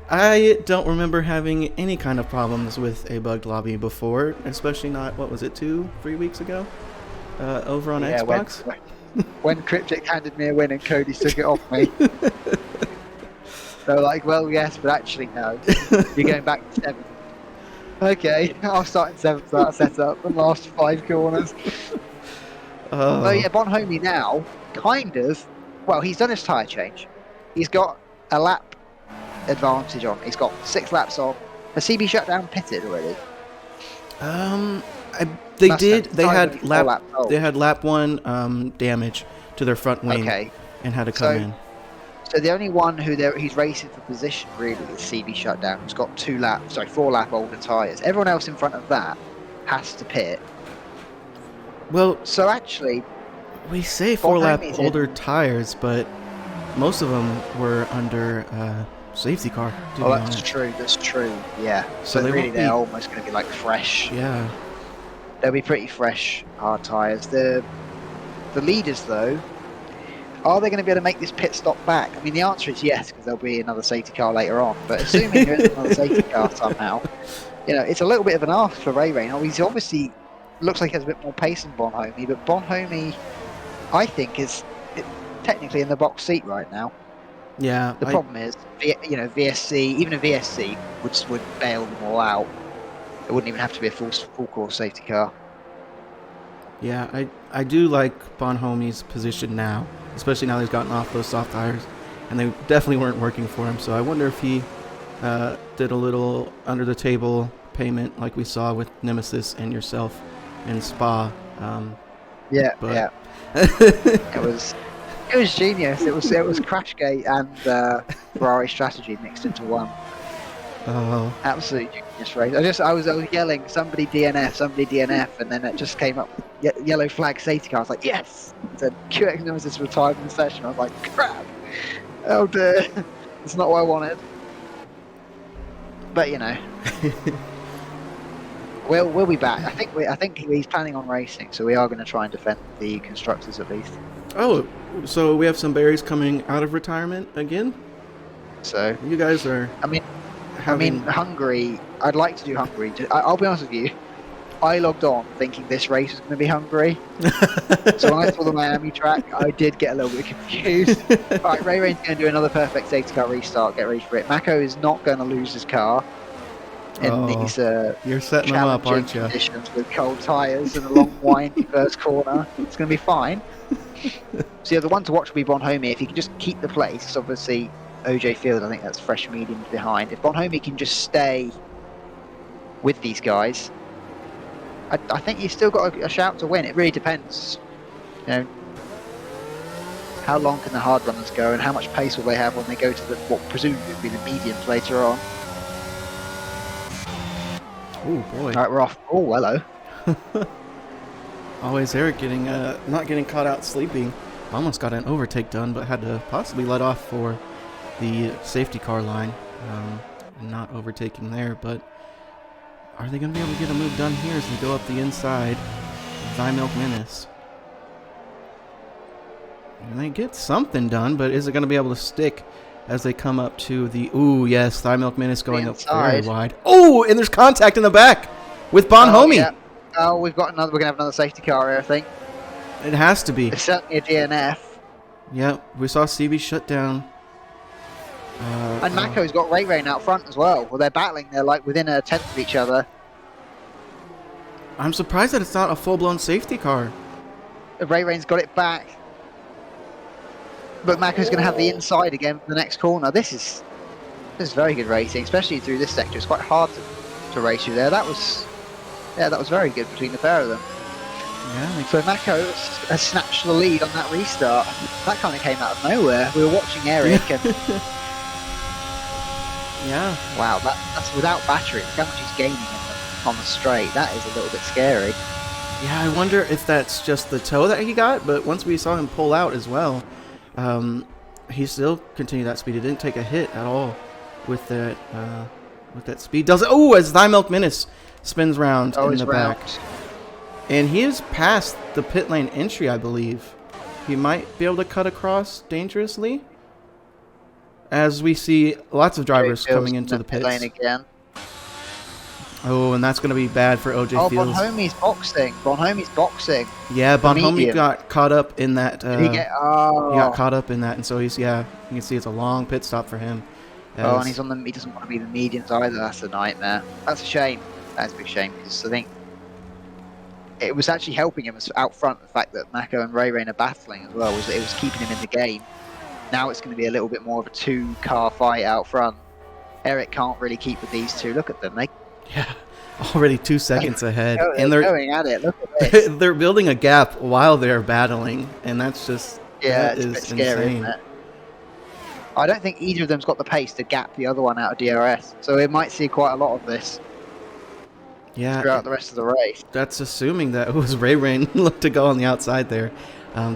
I don't remember having any kind of problems with a bugged lobby before, especially not, what was it, 2-3 weeks ago? Over on Xbox? When Cryptic handed me a win and Cody took it off me. They were like, well, yes, but actually, no. You're going back to 7th. Okay, I'll start in 7th for that setup, the last 5 corners. Oh yeah, Bonhomie now, kind of, well, he's done his tyre change. He's got a lap advantage on. He's got 6 laps on. Has CB shut down pitted already? They did. They had lap 1 damage to their front wing, and had to come in. So the only one he's racing for position really is CB Shutdown, who's got 4 lap older tyres. Everyone else in front of that has to pit. Well, so actually, we say 4 lap older tyres, but most of them were under safety car. Oh, that's true. That's true. Yeah. So they're almost going to be like fresh. Yeah. They'll be pretty fresh hard tyres. The leaders though. Are they going to be able to make this pit stop back? I mean, the answer is yes, because there'll be another safety car later on. But assuming there is another safety car somehow, it's a little bit of an ask for Ray Ray. Now, he's obviously looks like he has a bit more pace than Bonhomie, but Bonhomie, I think, is technically in the box seat right now. Yeah. The problem is, VSC, even a VSC would bail them all out. It wouldn't even have to be a full course safety car. Yeah, I do like Bonhomie's position now, especially now that he's gotten off those soft tires, and they definitely weren't working for him. So I wonder if he did a little under the table payment like we saw with Nemesis and yourself in Spa. Yeah. It was genius. It was Crashgate and Ferrari strategy mixed into one. Oh, absolutely genius race. I was yelling, somebody DNF, and then it just came up, yellow flag safety car. I was like, yes! It said QX Nemesis retired in the session. I was like, crap! Oh dear, it's not what I wanted. But we'll be back. I think he's planning on racing, so we are going to try and defend the constructors at least. Oh, so we have some berries coming out of retirement again? So you guys are. I mean, Hungary. I'd like to do Hungary. I'll be honest with you. I logged on thinking this race was going to be Hungary. So when I saw the Miami track, I did get a little bit confused. All right, Ray Ray's going to do another perfect safety car restart. Get ready for it. Mako is not going to lose his car in these you're setting them up, aren't you? Conditions with cold tyres and a long windy first corner. It's going to be fine. So the one to watch will be Bonhomie. If he can just keep the place, obviously OJ Field, I think that's fresh mediums behind. If Bonhomie can just stay with these guys, I think he's still got a shout to win. It really depends. How long can the hard runners go, and how much pace will they have when they go to what presumably will be the mediums later on? Oh boy! All right, we're off. Oh, hello. Always Eric not getting caught out sleeping. Almost got an overtake done, but had to possibly let off for the safety car line, and not overtaking there. But are they going to be able to get a move done here as they go up the inside? Milk Menace. And they get something done, but is it going to be able to stick as they come up to the... Ooh, yes, Milk Menace going up very wide. Oh, and there's contact in the back with Bonhomie. Yeah. Oh, we're going to have another safety car here, I think. It has to be. It's certainly a DNF. Yep, we saw CB shut down. And Mako's got Ray Rain out front as well. Well, they're battling. They're like within a tenth of each other. I'm surprised that it's not a full-blown safety car. Ray Rain's got it back. But Mako's going to have the inside again for the next corner. This is very good racing, especially through this sector. It's quite hard to race you there. That was very good between the pair of them. Yeah. So Mako has snatched the lead on that restart. That kind of came out of nowhere. We were watching Eric and yeah. Wow, that's without battery. Look how much he's gaining on the straight. That is a little bit scary. Yeah, I wonder if that's just the toe that he got, but once we saw him pull out as well, he still continued that speed. He didn't take a hit at all with that speed. Does it? Oh, as Thy Milk Menace spins round in the back. And he is past the pit lane entry, I believe. He might be able to cut across dangerously. As we see lots of drivers coming into the pits. Lane again. Oh, and that's going to be bad for OJ Fields. Oh, Bonhomie's boxing. Bonhomie's boxing. Yeah, Bonhomie got caught up in that. Did he get? Oh. He got caught up in that, and so he's, yeah, you can see it's a long pit stop for him. Oh, and he's on the. He doesn't want to be the medians either. That's a nightmare. That's a shame. That's a big shame because I think it was actually helping him out front. The fact that Mako and Ray Rain are battling as well was that it was keeping him in the game. Now it's going to be a little bit more of a two-car fight out front. Eric can't really keep with these two. Look at them. Yeah, already 2 seconds ahead, and they're going at it. Look at this. They're building a gap while they're battling, and that's just it's a bit scary, isn't it? I don't think either of them's got the pace to gap the other one out of DRS, so we might see quite a lot of this. Yeah, throughout the rest of the race. That's assuming that it was Ray Rain looked to go on the outside there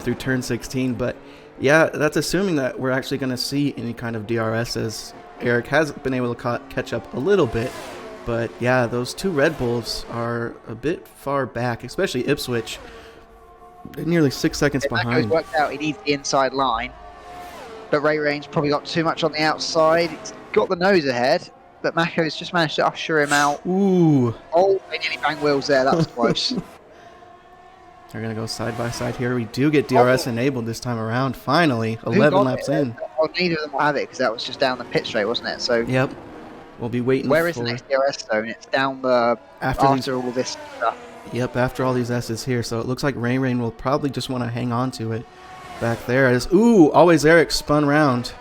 through turn 16, but yeah, that's assuming that we're actually going to see any kind of DRS, as Eric has been able to catch up a little bit. But yeah, those two Red Bulls are a bit far back, especially Ipswich. They're nearly 6 seconds behind. Mako's worked out he needs the inside line, but Ray Rain's probably got too much on the outside. He's got the nose ahead, but Mako's just managed to usher him out. Ooh. Oh, they nearly bang wheels there. That was close. They're going to go side by side here. We do get DRS enabled this time around, finally. 11 laps in. Well, neither of them will have it because that was just down the pit straight, wasn't it? So yep. We'll be waiting Where is the next DRS zone? It's down the after all this stuff. Yep, after all these S's here. So it looks like Ray Rain will probably just want to hang on to it back there. Ooh, always Eric spun round.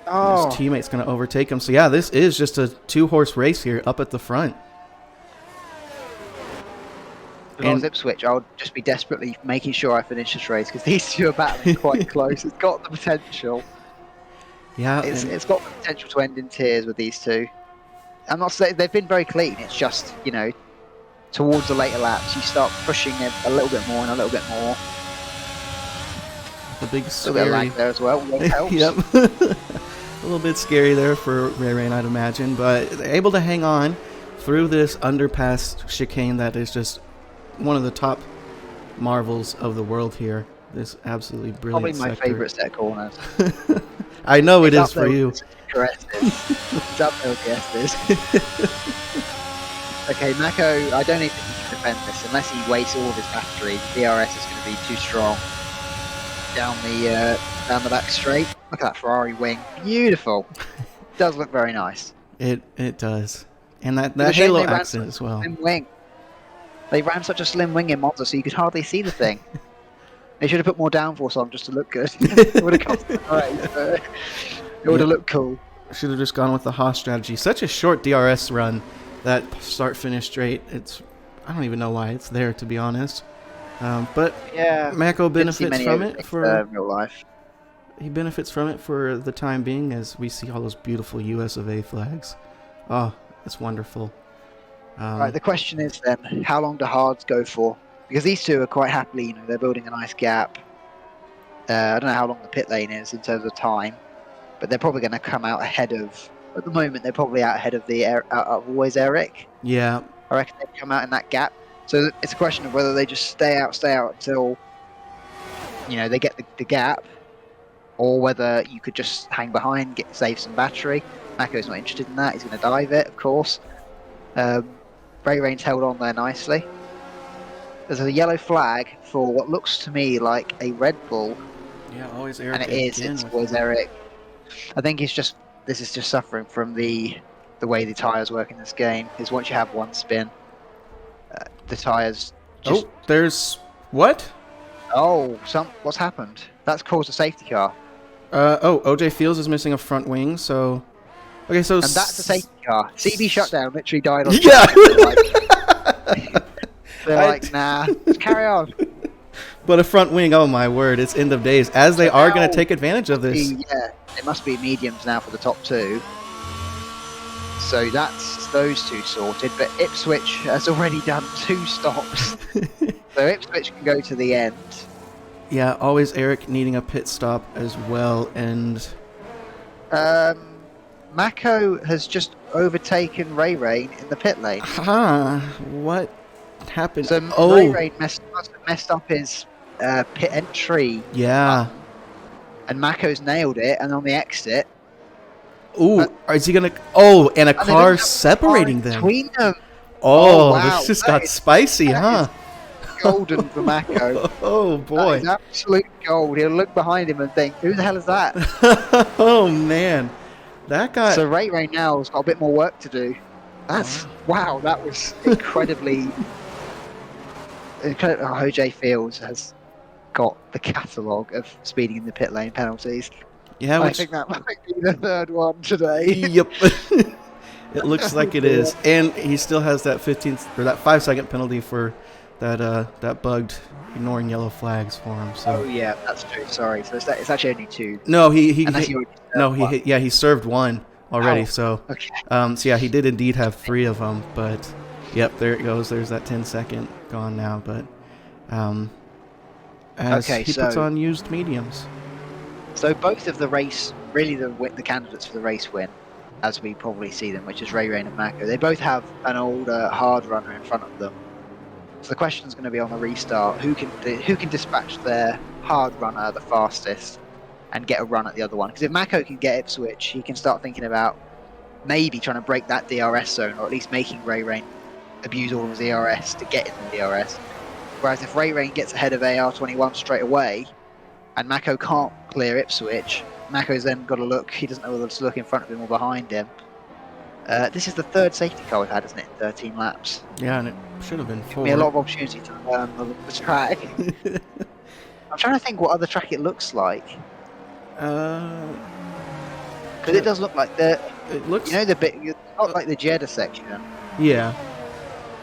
Oh. His teammate's going to overtake him. So yeah, this is just a two-horse race here up at the front. If I was Ipswich, I would just be desperately making sure I finish this race because these two are battling quite close. It's got the potential. Yeah, it's got the potential to end in tears with these two. I'm not saying they've been very clean. It's just, you know, towards the later laps, you start pushing it a little bit more and a little bit more. The big scary. A little bit of lag there as well. Helps. Yep. A little bit scary there for Ray Rain, I'd imagine, but able to hang on through this underpass chicane that is just one of the top marvels of the world here. This absolutely brilliant Probably my favourite set of corners. I know it is for you. It's up there with the Okay, Mako, I don't even think he can defend this unless he wastes all of his battery. The DRS is going to be too strong down the back straight. Look at that Ferrari wing, beautiful. Does look very nice. It does, and that halo accent as well. Slim wing. They ran such a slim wing in Monza, so you could hardly see the thing. They should have put more downforce on just to look good. It would have cost the race, but it would have looked cool. Should have just gone with the Haas strategy. Such a short DRS run, that start-finish straight. I don't even know why it's there, to be honest. But yeah, Mako benefits from it for real life. He benefits from it for the time being, as we see all those beautiful US of A flags. Oh, it's wonderful. Right, the question is then, how long do hards go for? Because these two are quite happily, you know, they're building a nice gap. I don't know how long the pit lane is in terms of time, but they're probably going to come out ahead of. At the moment, they're probably out ahead of always Eric. Yeah, I reckon they come out in that gap. So it's a question of whether they just stay out until, you know, they get the gap, or whether you could just hang behind, save some battery. Mako's not interested in that. He's going to dive it, of course. Ray Rain's held on there nicely. There's a yellow flag for what looks to me like a Red Bull. Yeah, always Eric. And it's always Eric. I think this is just suffering from the way the tyres work in this game. Is once you have one spin, the tyres just... Oh, there's... What? Oh, what's happened? That's caused a safety car. OJ Fields is missing a front wing, so... Okay, so... And that's a safety car. CB shutdown literally died on Yeah! They're like, nah, just carry on. But a front wing, oh my word, it's end of days. As they are going to take advantage of this. Yeah, it must be mediums now for the top two. So that's those two sorted. But Ipswich has already done 2 stops. So Ipswich can go to the end. Yeah, always Eric needing a pit stop as well, and... Mako has just overtaken Ray Rain in the pit lane. What happened? So Ray Rain must have messed up his pit entry. Yeah. And Mako's nailed it, and on the exit... Ooh, is he gonna... Oh, and a car separating them. Between them. Oh, wow. this just got spicy, huh? Golden for Mako. Oh, boy. That is absolute gold. He'll look behind him and think, who the hell is that? Oh, man. That got... So Ray Ray now has got a bit more work to do. That's... Wow, that was incredibly... incredible. Oh, OJ Fields has got the catalogue of speeding in the pit lane penalties. Yeah, I think that might be the 3rd one today. Yep. It looks like it is. And he still has that 5-second penalty for that bugged ignoring yellow flags for him. So. Oh yeah, that's true. Sorry. So it's actually only 2. No, he served 1 already. Oh, so okay. So yeah, he did indeed have 3 of them. But yep, there it goes. There's that 10-second gone now. But as he puts on used mediums. So both of the race, really the candidates for the race win, as we probably see them, which is Ray Rain and Mako. They both have an older hard runner in front of them. So the question is going to be on the restart: who can dispatch their hard runner the fastest and get a run at the other one? Because if Mako can get Ipswich, he can start thinking about maybe trying to break that DRS zone, or at least making Ray Rain abuse all of his DRS to get in the DRS. Whereas if Ray Rain gets ahead of AR21 straight away, and Mako can't clear Ipswich, Mako's then got to look. He doesn't know whether to look in front of him or behind him. This is the 3rd safety car we've had, isn't it, in 13 laps? Yeah, and it should have been 4. Give me a lot of opportunity to learn the track. I'm trying to think what other track it looks like. Because it does look like the... It looks... You know the bit... It's not like the Jeddah section. Yeah.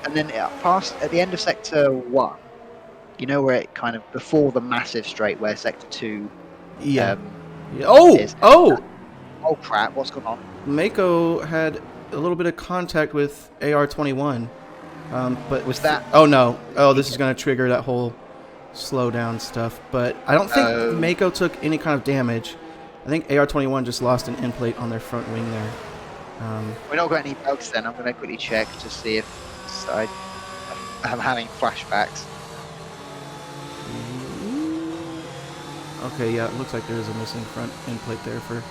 And then past at the end of Sector 1, you know where it kind of... Before the massive straight where Sector 2... Yeah. Is. Oh, crap, what's going on? Mako had a little bit of contact with AR21, but was that? Oh no! Oh, this is going to trigger that whole slow down stuff. But I don't think Mako took any kind of damage. I think AR21 just lost an end plate on their front wing there. We're not got any bugs then. I'm going to quickly check to see if I'm having flashbacks. Okay, yeah, it looks like there's a missing front end plate there for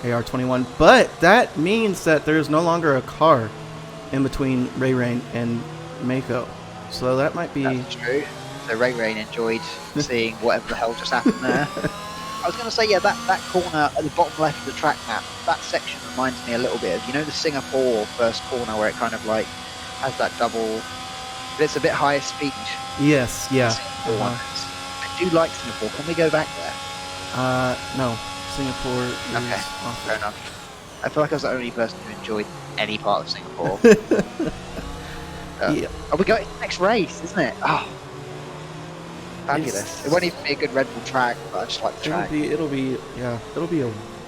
AR21, but that means that there's no longer a car in between Ray Rain and Mako, so that might be... That's true. So Ray Rain enjoyed seeing whatever the hell just happened there. I was going to say, yeah, that corner at the bottom left of the track map, that section reminds me a little bit of, you know, the Singapore first corner where it kind of like has that double, but it's a bit higher speed. Yes, yeah. I do like Singapore. Can we go back there? No. Singapore is awful. Fair enough. I feel like I was the only person who enjoyed any part of Singapore. Yeah. Oh, we go to the next race, isn't it? Oh, fabulous. It won't even be a good Red Bull track, but I just like the track. It'll be a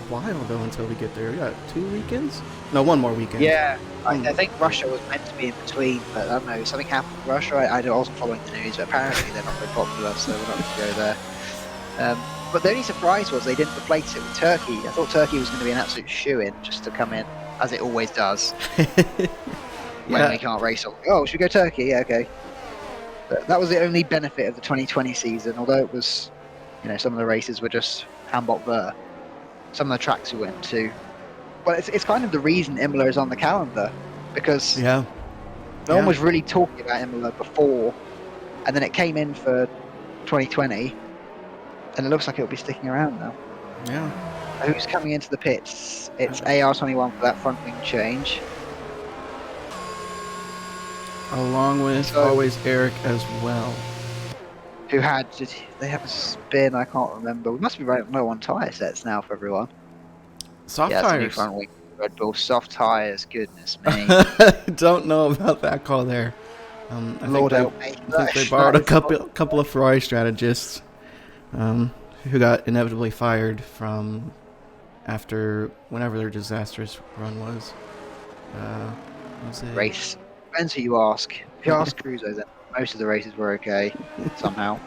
while though until we get there. We got 2 weekends? No, 1 more weekend. Yeah. I think Russia was meant to be in between, but I don't know, something happened in Russia. I wasn't following the news, but apparently they're not very popular, so we're not going to go there. But the only surprise was they didn't replace it with Turkey. I thought Turkey was going to be an absolute shoo-in just to come in, as it always does. When we can't race. Oh, should we go Turkey? Yeah, okay. But that was the only benefit of the 2020 season, although it was, you know, some of the races were just handball ver. Some of the tracks we went to. Well, it's kind of the reason Imola is on the calendar, because no one was really talking about Imola before, and then it came in for 2020, and it looks like it'll be sticking around now. Yeah. Who's coming into the pits? It's AR21 for that front wing change. Along with always Eric as well. who had, did they have a spin? I can't remember. We must be running low on tyre sets now for everyone. Soft Yeah, it's a new tires. front wing Red Bull. Soft tyres, goodness me. Don't know about that call there. I think Lord they, help me. I think they That borrowed a is couple of Ferrari strategists, who got inevitably fired from after whenever their disastrous run was. Was it? race. Depends who you ask. If you ask Cruzo, then most of the races were okay somehow.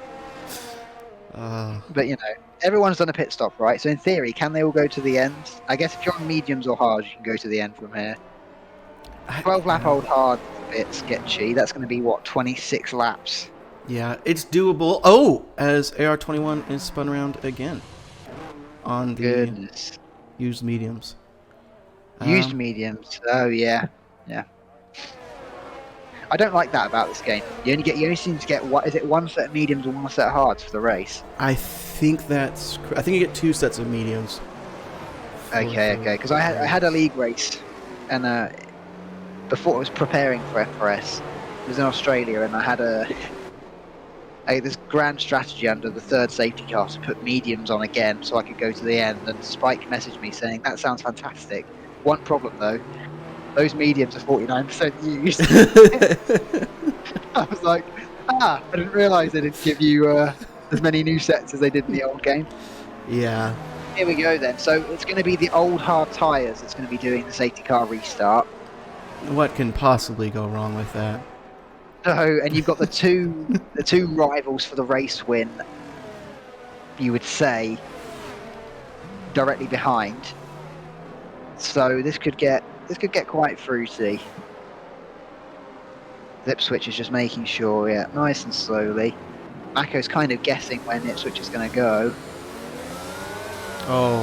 But everyone's done a pit stop, right? So in theory, can they all go to the end? I guess if you're on mediums or hards, you can go to the end from here. 12 lap old hard is a bit sketchy. That's going to be what, 26 laps? Yeah, it's doable. Oh, as AR21 is spun around again on the Goodness. used mediums. Used mediums. Oh yeah, yeah. I don't like that about this game. You only seem to get what is it? One set of mediums and one set of hards for the race. I think I think you get 2 sets of mediums. Okay. Because I had a league race, and before I was preparing for FRS, it was in Australia, and I had this grand strategy under the third safety car to put mediums on again so I could go to the end. And Spike messaged me saying that sounds fantastic. One problem though, those mediums are 49% used. I was like, I didn't realise they didn't give you as many new sets as they did in the old game. Yeah. Here we go then. So it's going to be the old hard tyres that's going to be doing the safety car restart. What can possibly go wrong with that? So, and you've got the two rivals for the race win, you would say, directly behind. So this could get quite fruity. Ipswich is just making sure, yeah, nice and slowly. Mako's kind of guessing when Ipswich is going to go. Oh.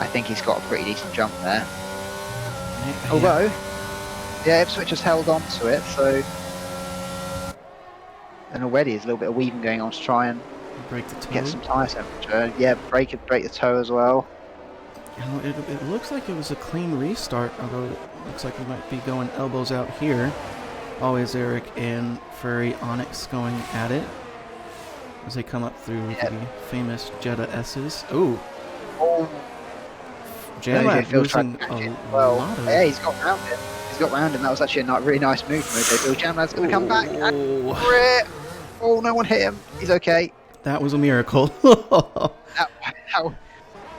I think he's got a pretty decent jump there. Yeah. Although, yeah, Ipswich has held on to it, so. And already there's a little bit of weaving going on to try and Break the toe. get some tyre temperature. Yeah, break the toe as well. It looks like it was a clean restart, although it looks like we might be going elbows out here. Always Eric and Furry Onyx going at it as they come up through the famous Jetta S's. Ooh. Oh. Jamlad losing a lot of... Yeah, he's got round him. That was actually a really nice move from Mojo. Jamlad's going to come back. And oh, no one hit him. He's okay. That was a miracle.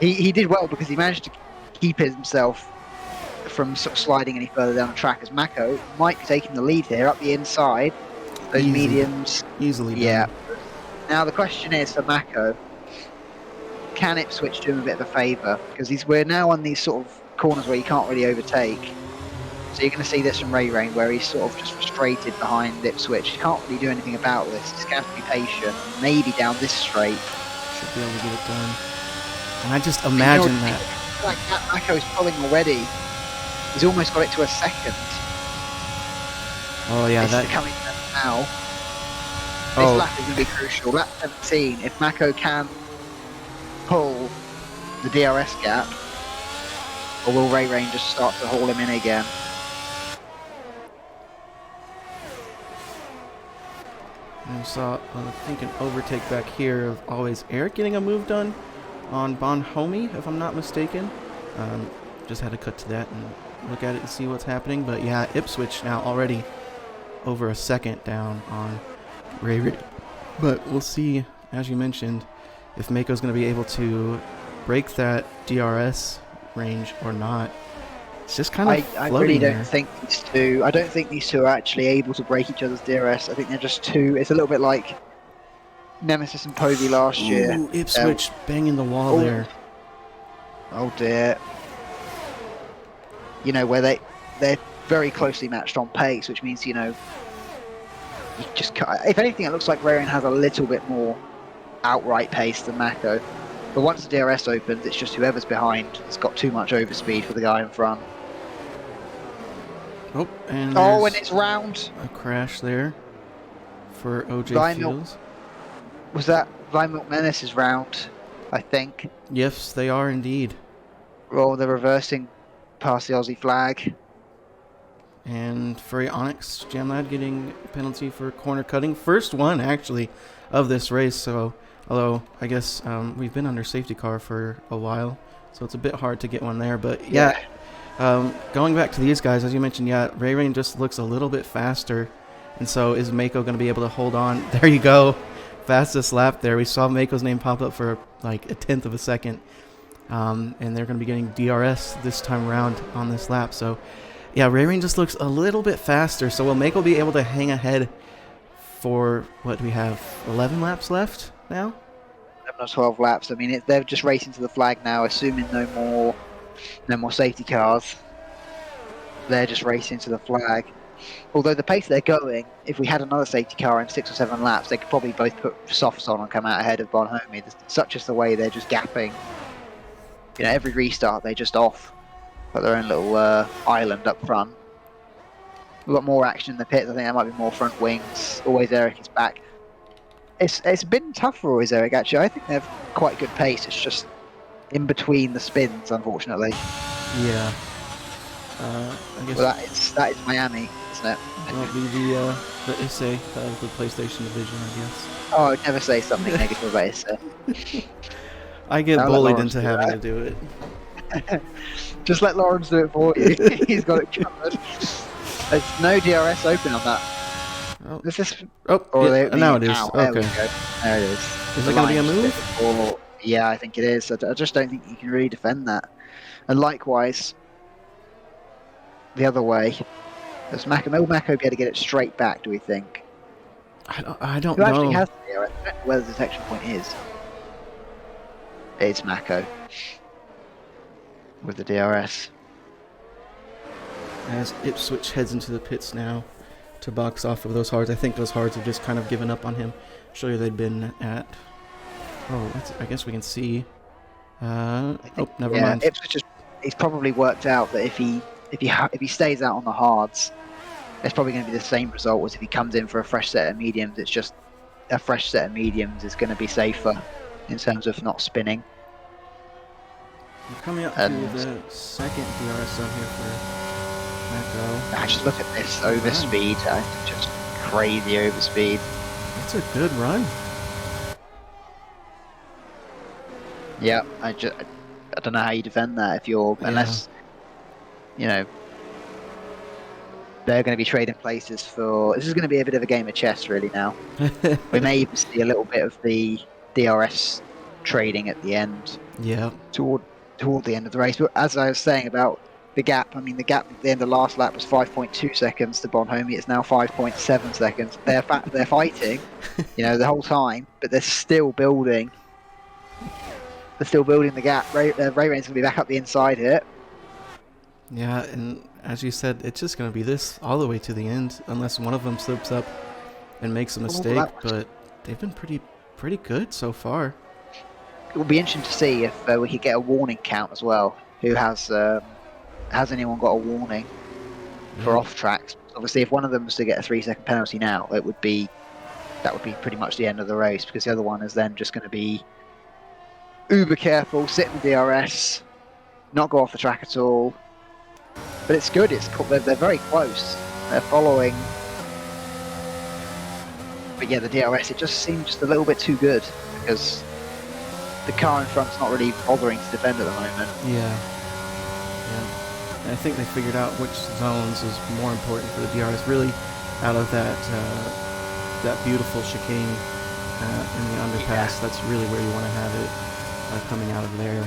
He did well because he managed to keep himself from sort of sliding any further down the track, as Mako might be taking the lead here up the inside. Those mediums. Easily done. Yeah. Now the question is for Mako, can Ipswich do him a bit of a favour? Because we're now on these sort of corners where you can't really overtake. So you're going to see this from Ray Rain, where he's sort of just frustrated behind Ipswich. He can't really do anything about this. He's going to have to be patient. Maybe down this straight. Should be able to get it done. And I just imagine that. Like Mako's pulling already. He's almost got it to a second. Oh yeah, this is coming now. This lap is going to be crucial. Lap 17. If Mako can pull the DRS gap, or will Ray Rain just start to haul him in again? I saw, I think, an overtake back here of Always Eric getting a move done on Bonhomie, if I'm not mistaken. Just had to cut to that and look at it and see what's happening. But yeah, Ipswich now already over a second down on Ray Rain. But we'll see, as you mentioned, if Mako's going to be able to break that DRS range or not. It's just kind of I really don't there. think these two. I don't think these two are actually able to break each other's DRS. I think they're just too. It's a little bit like Nemesis and Povey last year. Ipswich banging the wall there. Oh dear. Where they're very closely matched on pace, which means you just if anything, it looks like Rarian has a little bit more outright pace than Mako. But once the DRS opens, it's just whoever's behind has got too much overspeed for the guy in front. Oh, and it's round. A crash there for OJ Fields. Was that Vimilk Menace's round, I think? Yes, they are indeed. Well, they're reversing past the Aussie flag. And Furry Onyx Jamlad getting a penalty for corner cutting. First one, actually, of this race. So, although I guess we've been under safety car for a while, so it's a bit hard to get one there. But yeah, going back to these guys, as you mentioned, yeah, Ray Rain just looks a little bit faster. And so is Mako going to be able to hold on? There you go. Fastest lap there. We saw Mako's name pop up for like a tenth of a second. And they're going to be getting DRS this time around on this lap. So, yeah, Ray Rain just looks a little bit faster. So will Mako be able to hang ahead for, what do we have, 11 laps left now? 11 or 12 laps. I mean, they're just racing to the flag now, assuming no more safety cars. They're just racing to the flag. Although the pace they're going, if we had another safety car in 6 or 7 laps, they could probably both put softs on and come out ahead of Bonhomme. Such is the way they're just gapping. You know, every restart they're just off. Got their own little island up front. We've got more action in the pits. I think there might be more front wings. Always Eric is back. It's been tough for Always Eric, actually. I think they have quite good pace. It's just in between the spins, unfortunately. Yeah. I guess well, that is Miami, isn't it? That'll be the essay of the PlayStation division, I guess. Oh, I would never say something negative about essay. I get bullied into having to do it. Just let Lawrence do it for you. He's got it covered. There's no DRS open on that. Oh, Is this? now it is. There Okay. we go. There it is. Is it going to be a move? Yeah, I think it is. I just don't think you can really defend that. And likewise, the other way, does Mako be able to get it straight back, do we think? I don't Who know. actually has the DRS? I don't know where the detection point is. It's Mako with the DRS. As Ipswich heads into the pits now to box off of those hards. I think those hards have just kind of given up on him. Show you they'd been at. Oh, I guess we can see. Never mind. Ipswich he's probably worked out that if he stays out on the hards, it's probably going to be the same result as if he comes in for a fresh set of mediums. It's just a fresh set of mediums is going to be safer in terms of not spinning. We're coming up to the second DRS zone here for Mako. Just look at this overspeed. Just crazy overspeed. That's a good run. Yeah, I don't know how you defend that if you're unless you know they're going to be trading places for. This is going to be a bit of a game of chess, really. Now we may even see a little bit of the DRS trading at the end. Yeah. Toward the end of the race, but as I was saying about the gap, I mean the gap at the end of the last lap was 5.2 seconds to Bonhomme. It's now 5.7 seconds. They're fighting, the whole time, but they're still building. They're still building the gap. Ray Rain's going to be back up the inside here. Yeah, and as you said, it's just going to be this all the way to the end, unless one of them slips up and makes a mistake. But they've been pretty good so far. It will be interesting to see if we could get a warning count as well. Who has anyone got a warning for off tracks? Obviously, if one of them was to get a 3-second penalty now, that would be pretty much the end of the race, because the other one is then just going to be uber careful, sit in the DRS, not go off the track at all. But it's good. They're very close. They're following. But yeah, the DRS, it just seems just a little bit too good, because the car in front's not really bothering to defend at the moment. Yeah. And I think they figured out which zones is more important for the DRS. Really, out of that beautiful chicane in the underpass, that's really where you want to have it coming out of there.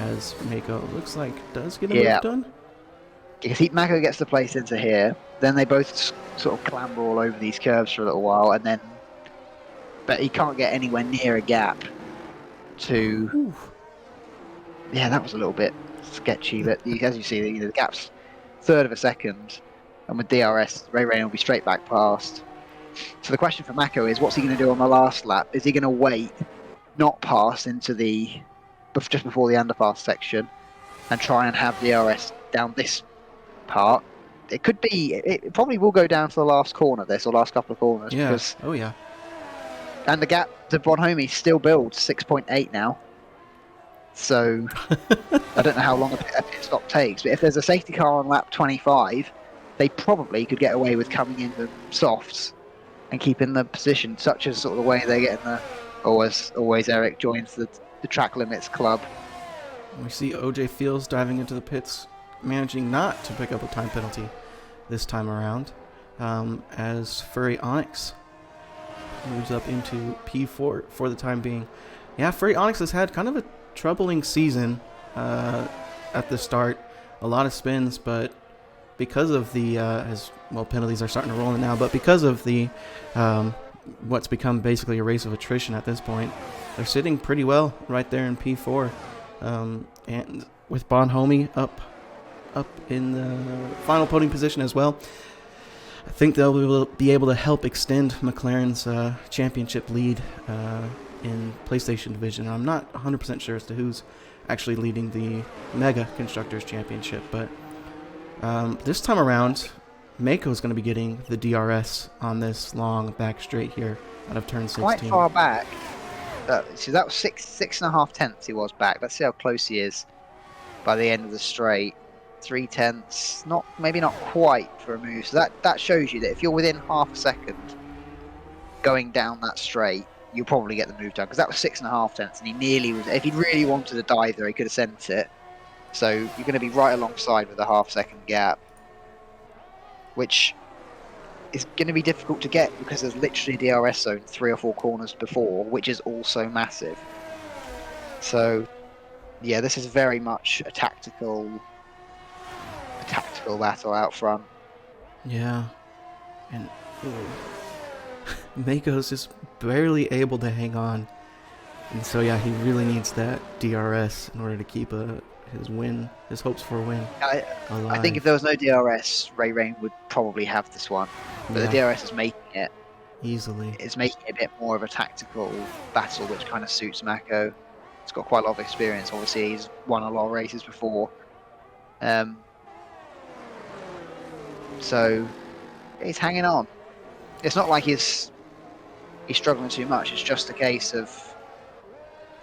As Mako looks like does get a move done. Because Mako gets the place into here, then they both sort of clamber all over these curves for a little while, but he can't get anywhere near a gap. Yeah, that was a little bit sketchy, but as you see, the gap's third of a second, and with DRS, Ray Rain will be straight back past. So the question for Mako is, what's he going to do on the last lap? Is he going to wait, not pass into just before the underpass section, and try and have DRS down this part? It could be. It probably will go down to the last corner, or last couple of corners. Yeah. Because, yeah. And the gap to Bonhomme still builds 6.8 now. So I don't know how long a pit stop takes, but if there's a safety car on lap 25, they probably could get away with coming in the softs and keeping the position, such as sort of the way they're getting the. Always Eric joins the track limits club. We see OJ Fields diving into the pits, managing not to pick up a time penalty this time around, as Furry Onyx moves up into P4 for the time being. Yeah, Furry Onyx has had kind of a troubling season at the start. A lot of spins, but because of the penalties are starting to roll in now, but because of the what's become basically a race of attrition at this point, they're sitting pretty well right there in P4. And with Bonhomie up in the final podium position as well, I think they'll be able to help extend McLaren's championship lead in PlayStation Division. I'm not 100% sure as to who's actually leading the Mega Constructors Championship, but this time around, Mako's going to be getting the DRS on this long back straight here out of turn 16. Quite far back. So that was 6.5 tenths he was back. Let's see how close he is by the end of the straight. 3 tenths, maybe not quite for a move. So that shows you that if you're within half a second going down that straight, you'll probably get the move done. Because that was 6.5 tenths, and he nearly was. If he really wanted to dive there, he could have sent it. So you're going to be right alongside with a half-second gap, which is going to be difficult to get because there's literally a DRS zone 3 or 4 corners before, which is also massive. So, yeah, this is very much a tactical battle out front. Yeah, and Mako's just barely able to hang on, and so yeah, he really needs that DRS in order to keep his hopes for a win alive. I think if there was no DRS, Ray Rain would probably have this one. But the DRS is making it easily. It's making it a bit more of a tactical battle, which kind of suits Mako. He's got quite a lot of experience. Obviously, he's won a lot of races before. So he's hanging on. It's not like he's struggling too much. It's just a case of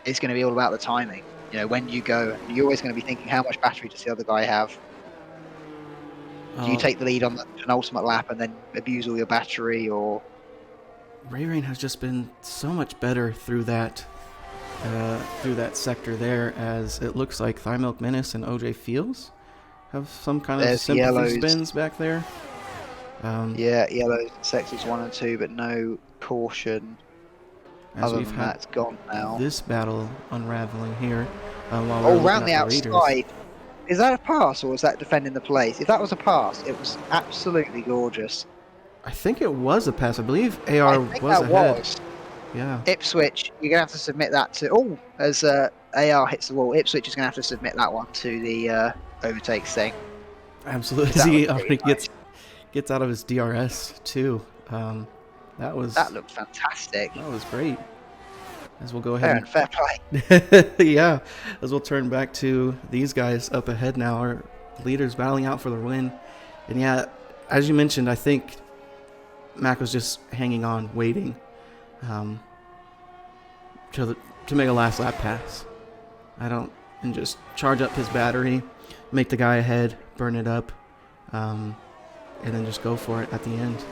it's going to be all about the timing. You know, when you go, you're always going to be thinking, how much battery does the other guy have? Do you take the lead on the penultimate lap and then abuse all your battery, or? Ray Rain has just been so much better through that sector there, as it looks like Thigh Milk Menace and OJ Fields have some kind of sympathy spins back there. Yeah, yellows, sectors 1 and 2, but no caution. As we've had it's gone now. This battle unraveling here. Round the outside. Is that a pass or is that defending the place? If that was a pass, it was absolutely gorgeous. I think it was a pass. I believe AR was ahead. Yeah. Ipswich, you're going to have to submit that to... as AR hits the wall, Ipswich is going to have to submit that one to the overtakes thing. Absolutely. He already gets out of his DRS too. That looked fantastic. That was great. As we'll go ahead. Fair play. Yeah. As we'll turn back to these guys up ahead now, our leaders battling out for the win. And yeah, as you mentioned, I think Mac was just hanging on, waiting to make a last lap pass. And just charge up his battery, make the guy ahead, burn it up, and then just go for it at the end.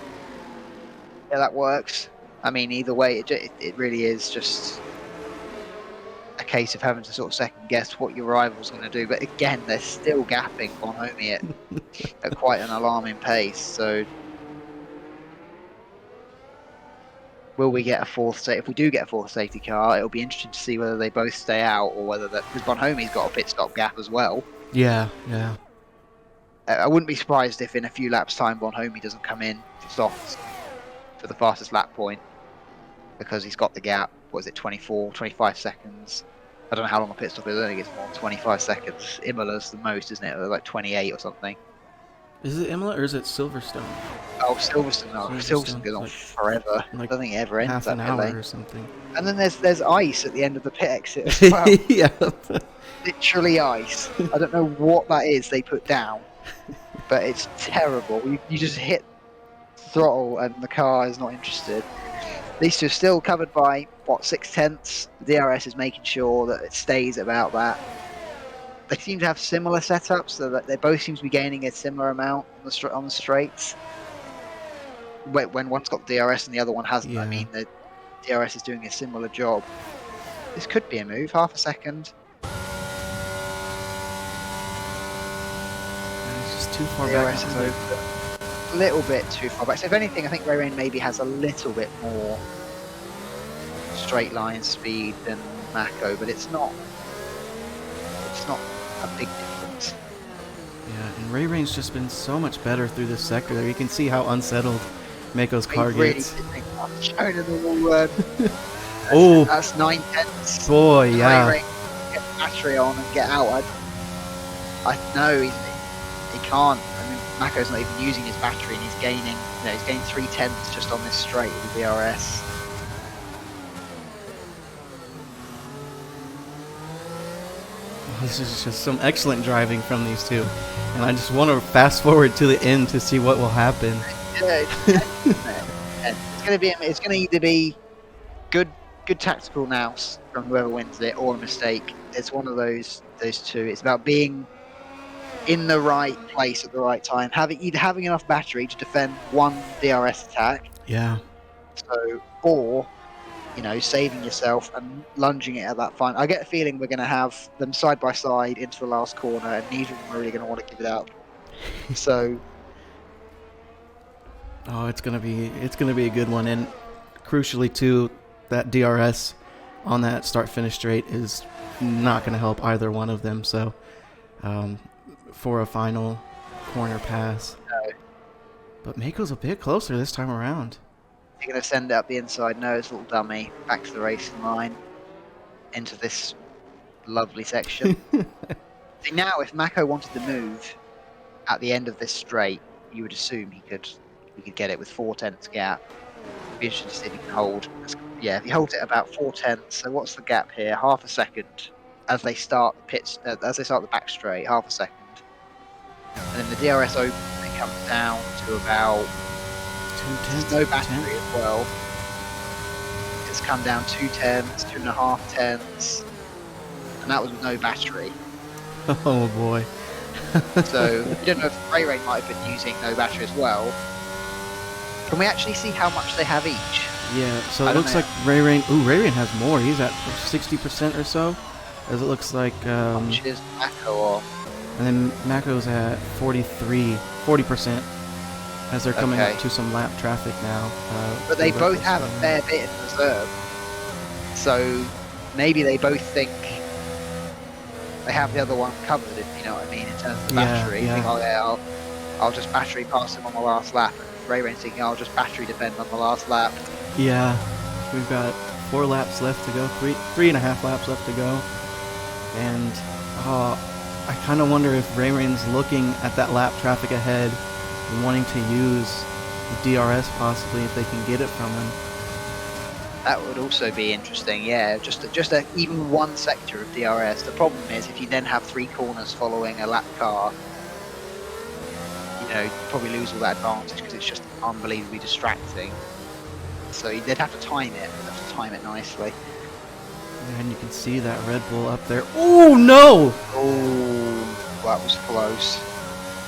Yeah, that works. I mean, either way, it really is just a case of having to sort of second guess what your rival's going to do. But again, they're still gapping Bonhomie at quite an alarming pace. So, will we get a fourth safety? If we do get a fourth safety car, it'll be interesting to see whether they both stay out or whether because Bonhomie's got a pit stop gap as well. Yeah. I wouldn't be surprised if in a few laps' time Bonhomie doesn't come in for softs for the fastest lap point, because he's got the gap. What is it, 25 seconds? I don't know how long a pit stop is. I think it's more than 25 seconds. Imola's the most, isn't it? Like 28 or something. Is it Imola or is it Silverstone? Oh, Silverstone. Silverstone goes on forever. I don't think it ever ends. Half an hour or something. And then there's ice at the end of the pit exit as well. Yeah. Literally ice. I don't know what that is they put down, but it's terrible. You just hit throttle and the car is not interested. These two are still covered by 6 tenths. The DRS is making sure that it stays about that. they seem to have similar setups, so that they both seem to be gaining a similar amount on the straights. When one's got DRS and the other one hasn't, I Yeah. mean, the DRS is doing a similar job. This could be a move, half a second. And it's just too far DRS back. is over. A little bit too far back. So if anything, I think Ray Rain maybe has a little bit more straight line speed than Mako, but it's not a big difference. Yeah, and Ray Rain's just been so much better through this sector there. You can see how unsettled Mako's car gets. Shown in the wall. Oh, that's 9/10. boy, yeah. Ray Rain get the battery on and get out. I know he can't. I mean, Mako's not even using his battery, and he's gaining 3/10 just on this straight with the DRS. This is just some excellent driving from these two, and I just want to fast forward to the end to see what will happen. Yeah, it's going to either be good tactical nous from whoever wins it, or a mistake. It's one of those two. It's about being in the right place at the right time, having enough battery to defend one DRS attack. Yeah. So, or saving yourself and lunging it at that final. I get a feeling we're going to have them side by side into the last corner, and neither of them are really going to want to give it up. So, it's gonna be a good one, and crucially too, that DRS on that start-finish straight is not going to help either one of them. So, for a final corner pass, no. But Mako's a bit closer this time around. You're going to send it up the inside nose, little dummy, back to the racing line, into this lovely section. See, now, if Mako wanted to move at the end of this straight, you would assume he could get it with 4/10 gap. It'd be interesting to see if he can hold. Yeah, if he holds it about 4/10, so what's the gap here? Half a second as they start the back straight, half a second. And then the DRS open, it comes down to about 2/10. no battery as well. It's come down 2/10, 2.5/10, and that was with no battery. Oh boy. So you don't know if Ray Rain might have been using no battery as well. Can we actually see how much they have each? Yeah, so it looks like Ray Rain has more. He's at 60% or so, as it looks like. Which is Mako on. And then Mako's at 40%, as they're coming up to some lap traffic now. But they both have a fair bit in reserve. So maybe they both think they have the other one covered, if you know what I mean, in terms of the battery. Yeah. Think, oh, yeah, I'll just battery pass him on the last lap. And Ray Rain's thinking, I'll just battery defend on the last lap. Yeah, we've got 4 laps left to go, 3.5 laps left to go. And I kind of wonder if Ray Rain's looking at that lap traffic ahead and wanting to use the DRS possibly if they can get it from him. That would also be interesting, yeah. Just even one sector of DRS. The problem is if you then have 3 corners following a lap car, you probably lose all that advantage because it's just unbelievably distracting. So they'd have to time it. They'd have to time it nicely. And you can see that Red Bull up there. Oh no! Oh, that was close.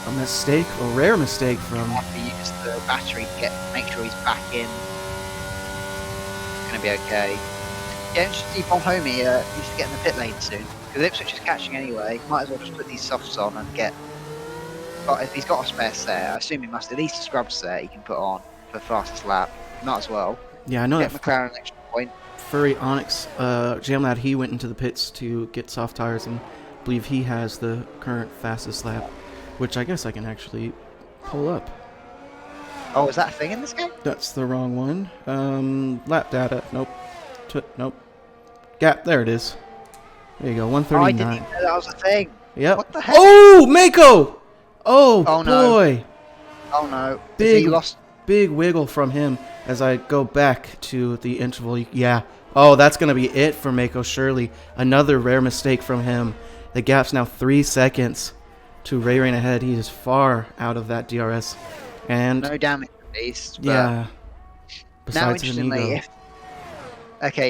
A mistake, a rare mistake from. Have to use the battery to make sure he's back in. It's going to be okay. Yeah, interesting to see Bonhomie needs to get in the pit lane soon because Ipswich is catching anyway. Might as well just put these softs on and get. But if he's got a spare set, I assume he must at least a scrub set he can put on for the fastest lap. Might as well. Yeah, I know get that. McLaren an extra point. Furry Onyx, Jamlad, he went into the pits to get soft tires, and I believe he has the current fastest lap, which I guess I can actually pull up. Oh, is that a thing in this game? That's the wrong one. Lap data. Nope. Nope. Gap. There it is. There you go. 139. Oh, I didn't even know that was a thing. Yep. What the heck? Oh, Mako! Oh no. Boy. Oh no. Big, he lost. Big wiggle from him as I go back to the interval. Yeah. Oh, that's going to be it for Mako, surely. Another rare mistake from him. The gap's now 3 seconds to Ray Rain ahead. He is far out of that DRS. And no damage at least. Yeah. Now, interestingly,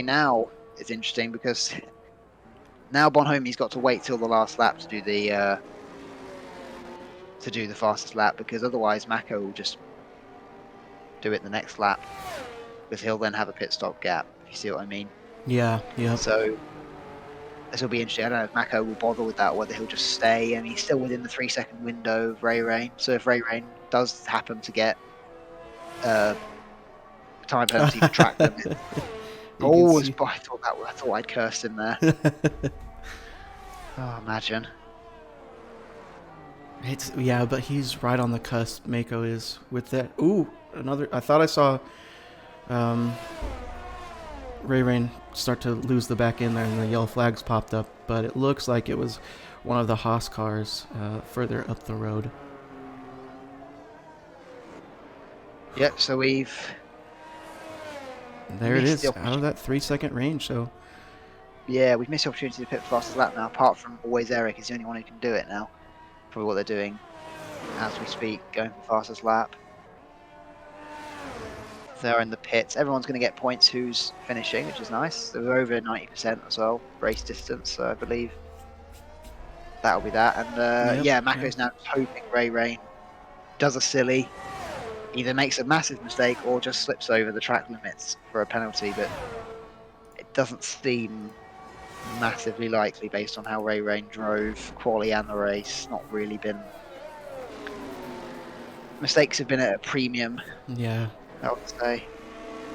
now it's interesting because Now Bonhomie's got to wait till the last lap to do the fastest lap, because otherwise Mako will just do it the next lap, because he'll then have a pit stop gap, if you see what I mean. Yeah, yep. So this will be interesting. I don't know if Mako will bother with that, whether he'll just stay. I mean, he's still within the 3-second window of Ray Rain. So if Ray Rain does happen to get a time penalty for track limit, I thought I'd cursed him there. Oh, imagine. Yeah, but he's right on the cusp. Mako is with that. Ooh, another. I thought I saw Ray Rain start to lose the back end there, and the yellow flags popped up. But it looks like it was one of the Haas cars further up the road. Yep. So there it is, out of that 3-second range. So yeah, we've missed the opportunity to pit the fastest lap now. Apart from always Eric is the only one who can do it now. Probably what they're doing as we speak, going for the fastest lap. They're in the pits. Everyone's going to get points who's finishing, which is nice. They're over 90% as well, race distance, so I believe that'll be that. And yeah, Mako's now hoping Ray Rain does a silly, either makes a massive mistake or just slips over the track limits for a penalty, but it doesn't seem massively likely based on how Ray Rain drove quali and the race. Not really been. Mistakes have been at a premium. Yeah, I would say.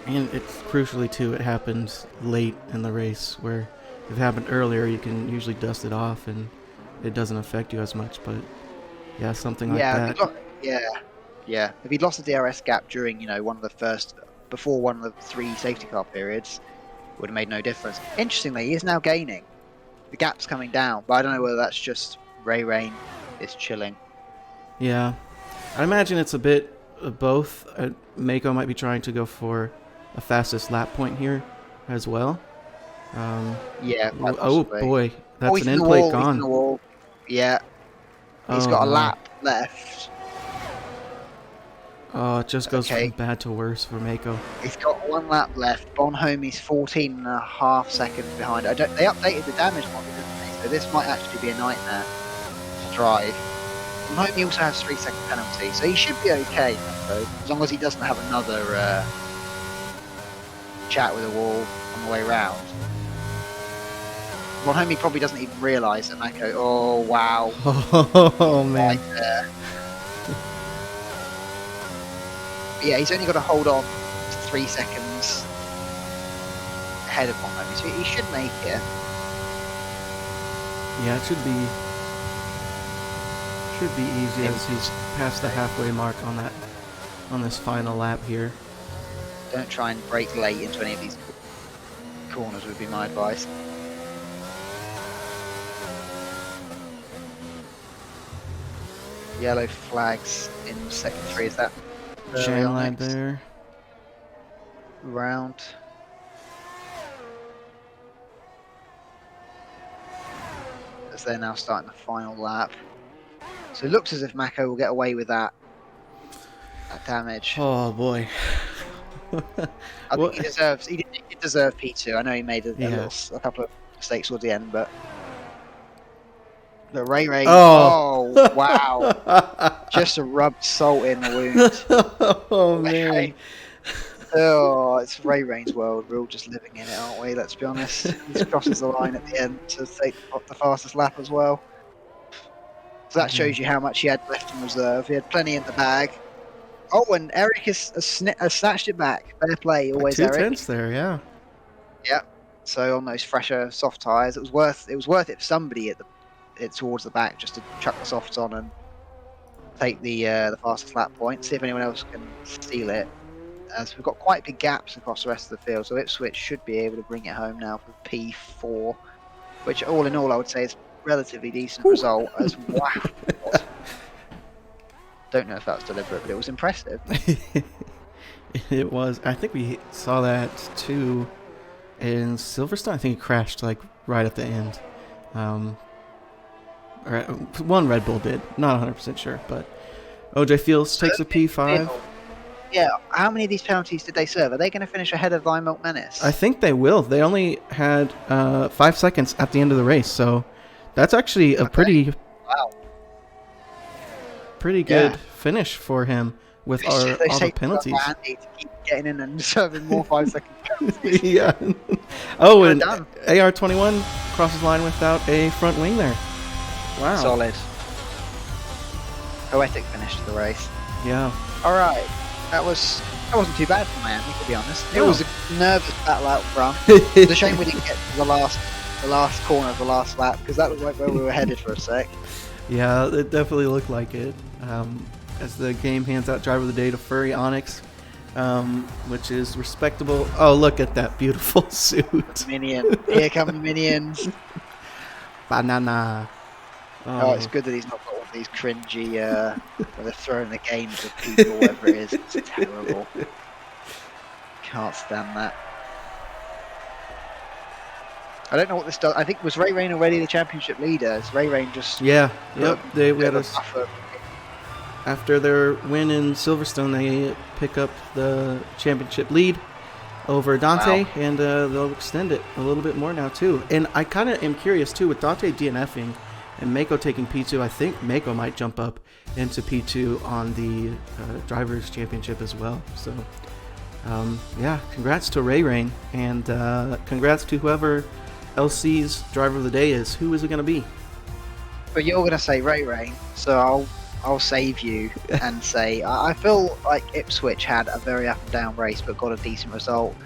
And it's crucially too, it happened late in the race, where if it happened earlier, you can usually dust it off and it doesn't affect you as much. But yeah, something like that. Yeah. If he'd lost the DRS gap during, before one of the 3 safety car periods, would have made no difference. Interestingly, he is now gaining. The gap's coming down, but I don't know whether that's just Ray Rain is chilling. Yeah, I imagine it's a bit of both. Mako might be trying to go for a fastest lap point here as well. Yeah. Oh boy, that's an end plate gone. Yeah. He's got a lap left. Oh, it just goes from bad to worse for Mako. He's got 1 lap left. Bonhomie's 14.5 seconds behind. They updated the damage model, didn't they? So this might actually be a nightmare to drive. Bonhomie also has 3-second penalty, so he should be okay, though, as long as he doesn't have another chat with a wall on the way round. Bonhomie probably doesn't even realise that Mako. Oh wow! Oh man! Right there. Yeah, he's only got to hold on to 3 seconds ahead of Bonhomie, so he should make it. Yeah, it should be easy as he's past the halfway mark on this final lap here. Don't try and brake late into any of these corners would be my advice. Yellow flags in second 3, is that Shane line there. Round. As they're now starting the final lap. So it looks as if Mako will get away with that damage. Oh boy. I think he did deserve P2. I know he made a couple of mistakes towards the end, but the Ray Ray. Oh wow! Just a rubbed salt in the wound. Oh man. Oh, it's Ray Rain's world. We're all just living in it, aren't we? Let's be honest. He crosses the line at the end to take the fastest lap as well. So that shows you how much he had left in reserve. He had plenty in the bag. Oh, and Eric has snatched it back. Fair play, always Eric. 2/10 there, yeah. Yep. So on those fresher soft tyres, it was worth it for somebody towards the back just to chuck the softs on and take the fastest lap point. See if anyone else can steal it. As we've got quite big gaps across the rest of the field, so Ipswich should be able to bring it home now for P4, which all in all I would say is a relatively decent result. As wow. Don't know if that was deliberate, but it was impressive. It was. I think we saw that too in Silverstone. I think he crashed like right at the end. One Red Bull did. Not 100% sure, but OJ Fields takes a P5. Yeah, how many of these penalties did they serve? Are they going to finish ahead of Lime Milk Menace? I think they will. They only had 5 seconds at the end of the race, so that's actually a pretty good finish for him with all the penalties. Andy to keep getting in and serving more 5-second penalties. Yeah. Oh, and AR21 crosses line without a front wing there. Wow. Solid. Poetic finish to the race. Yeah. All right. That wasn't too bad for Miami, to be honest. It was a nervous battle out front. It's a shame we didn't get to the last corner of the last lap, because that looked like where we were headed for a sec. Yeah, it definitely looked like it. As the game hands out driver of the day to Furry Onyx, which is respectable. Oh, look at that beautiful suit. Minion. Here come the minions. Banana. Oh, it's good that he's not got all these cringy, where they're throwing the games at people, whatever it is. It's terrible. Can't stand that. I don't know what this does. I think, was Ray Rain already the championship leader? Is Ray Rain just... Yeah, yep. We had after their win in Silverstone, they pick up the championship lead over Dante, and they'll extend it a little bit more now, too. And I kind of am curious, too, with Dante DNFing and Mako taking P2, I think Mako might jump up into P2 on the Drivers' Championship as well. So, yeah, congrats to Ray Rain, and congrats to whoever LC's Driver of the Day is. Who is it going to be? But you're going to say Ray Rain, so I'll save you and say I feel like Ipswich had a very up and down race but got a decent result.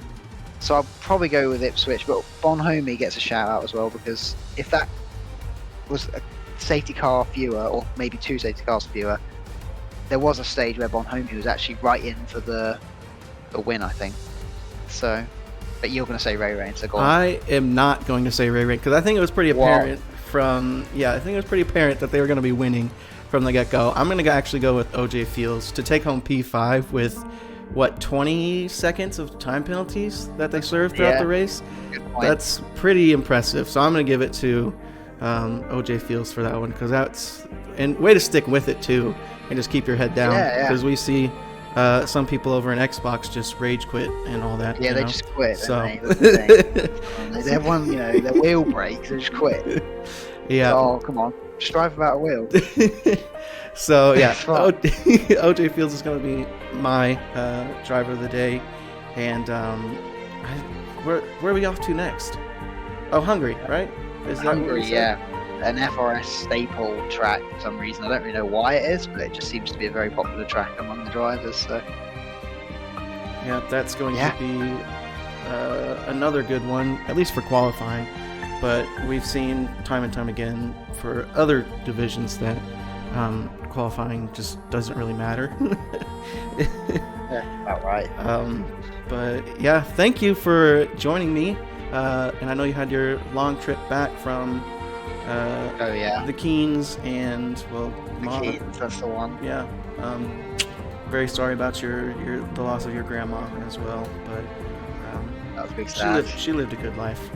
So I'll probably go with Ipswich, but Bonhomie gets a shout out as well, because if that was a safety car fewer, or maybe 2 safety cars fewer, there was a stage where Bonhomie was actually right in for the win, I think. So, but you're going to say Ray Rain, so go on. I am not going to say Ray Rain, because I think it was pretty apparent that they were going to be winning from the get-go. I'm going to actually go with OJ Fields to take home P5 with, 20 seconds of time penalties that they served throughout the race? Good point. That's pretty impressive. So I'm going to give it to OJ Fields for that one, because that's... And way to stick with it, too, and just keep your head down. Because we see some people over in Xbox just rage quit and all that. Yeah, they just quit. So they have one, their wheel breaks, they just quit. Yeah. Oh, come on. Just drive without a wheel. So, yeah, OJ Fields is going to be my driver of the day. And where are we off to next? Oh, Hungary, right? Is that Hungary, yeah. An FRS staple track for some reason. I don't really know why it is, but it just seems to be a very popular track among the drivers. So, yeah, that's going to be another good one, at least for qualifying. But we've seen time and time again for other divisions that qualifying just doesn't really matter. yeah, about right. But yeah, thank you for joining me. And I know you had your long trip back from the Keens and the Keens, that's the one. Yeah. Very sorry about the loss of your grandma as well, but that was a big sad. She lived a good life.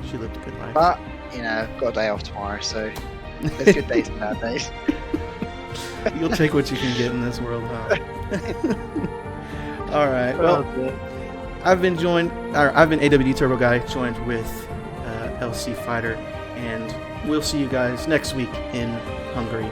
But got a day off tomorrow, so there's good days and bad days. You'll take what you can get in this world, huh? All right. Well, I've been AWD Turbo Guy, joined with LC Fighter, and we'll see you guys next week in Hungary.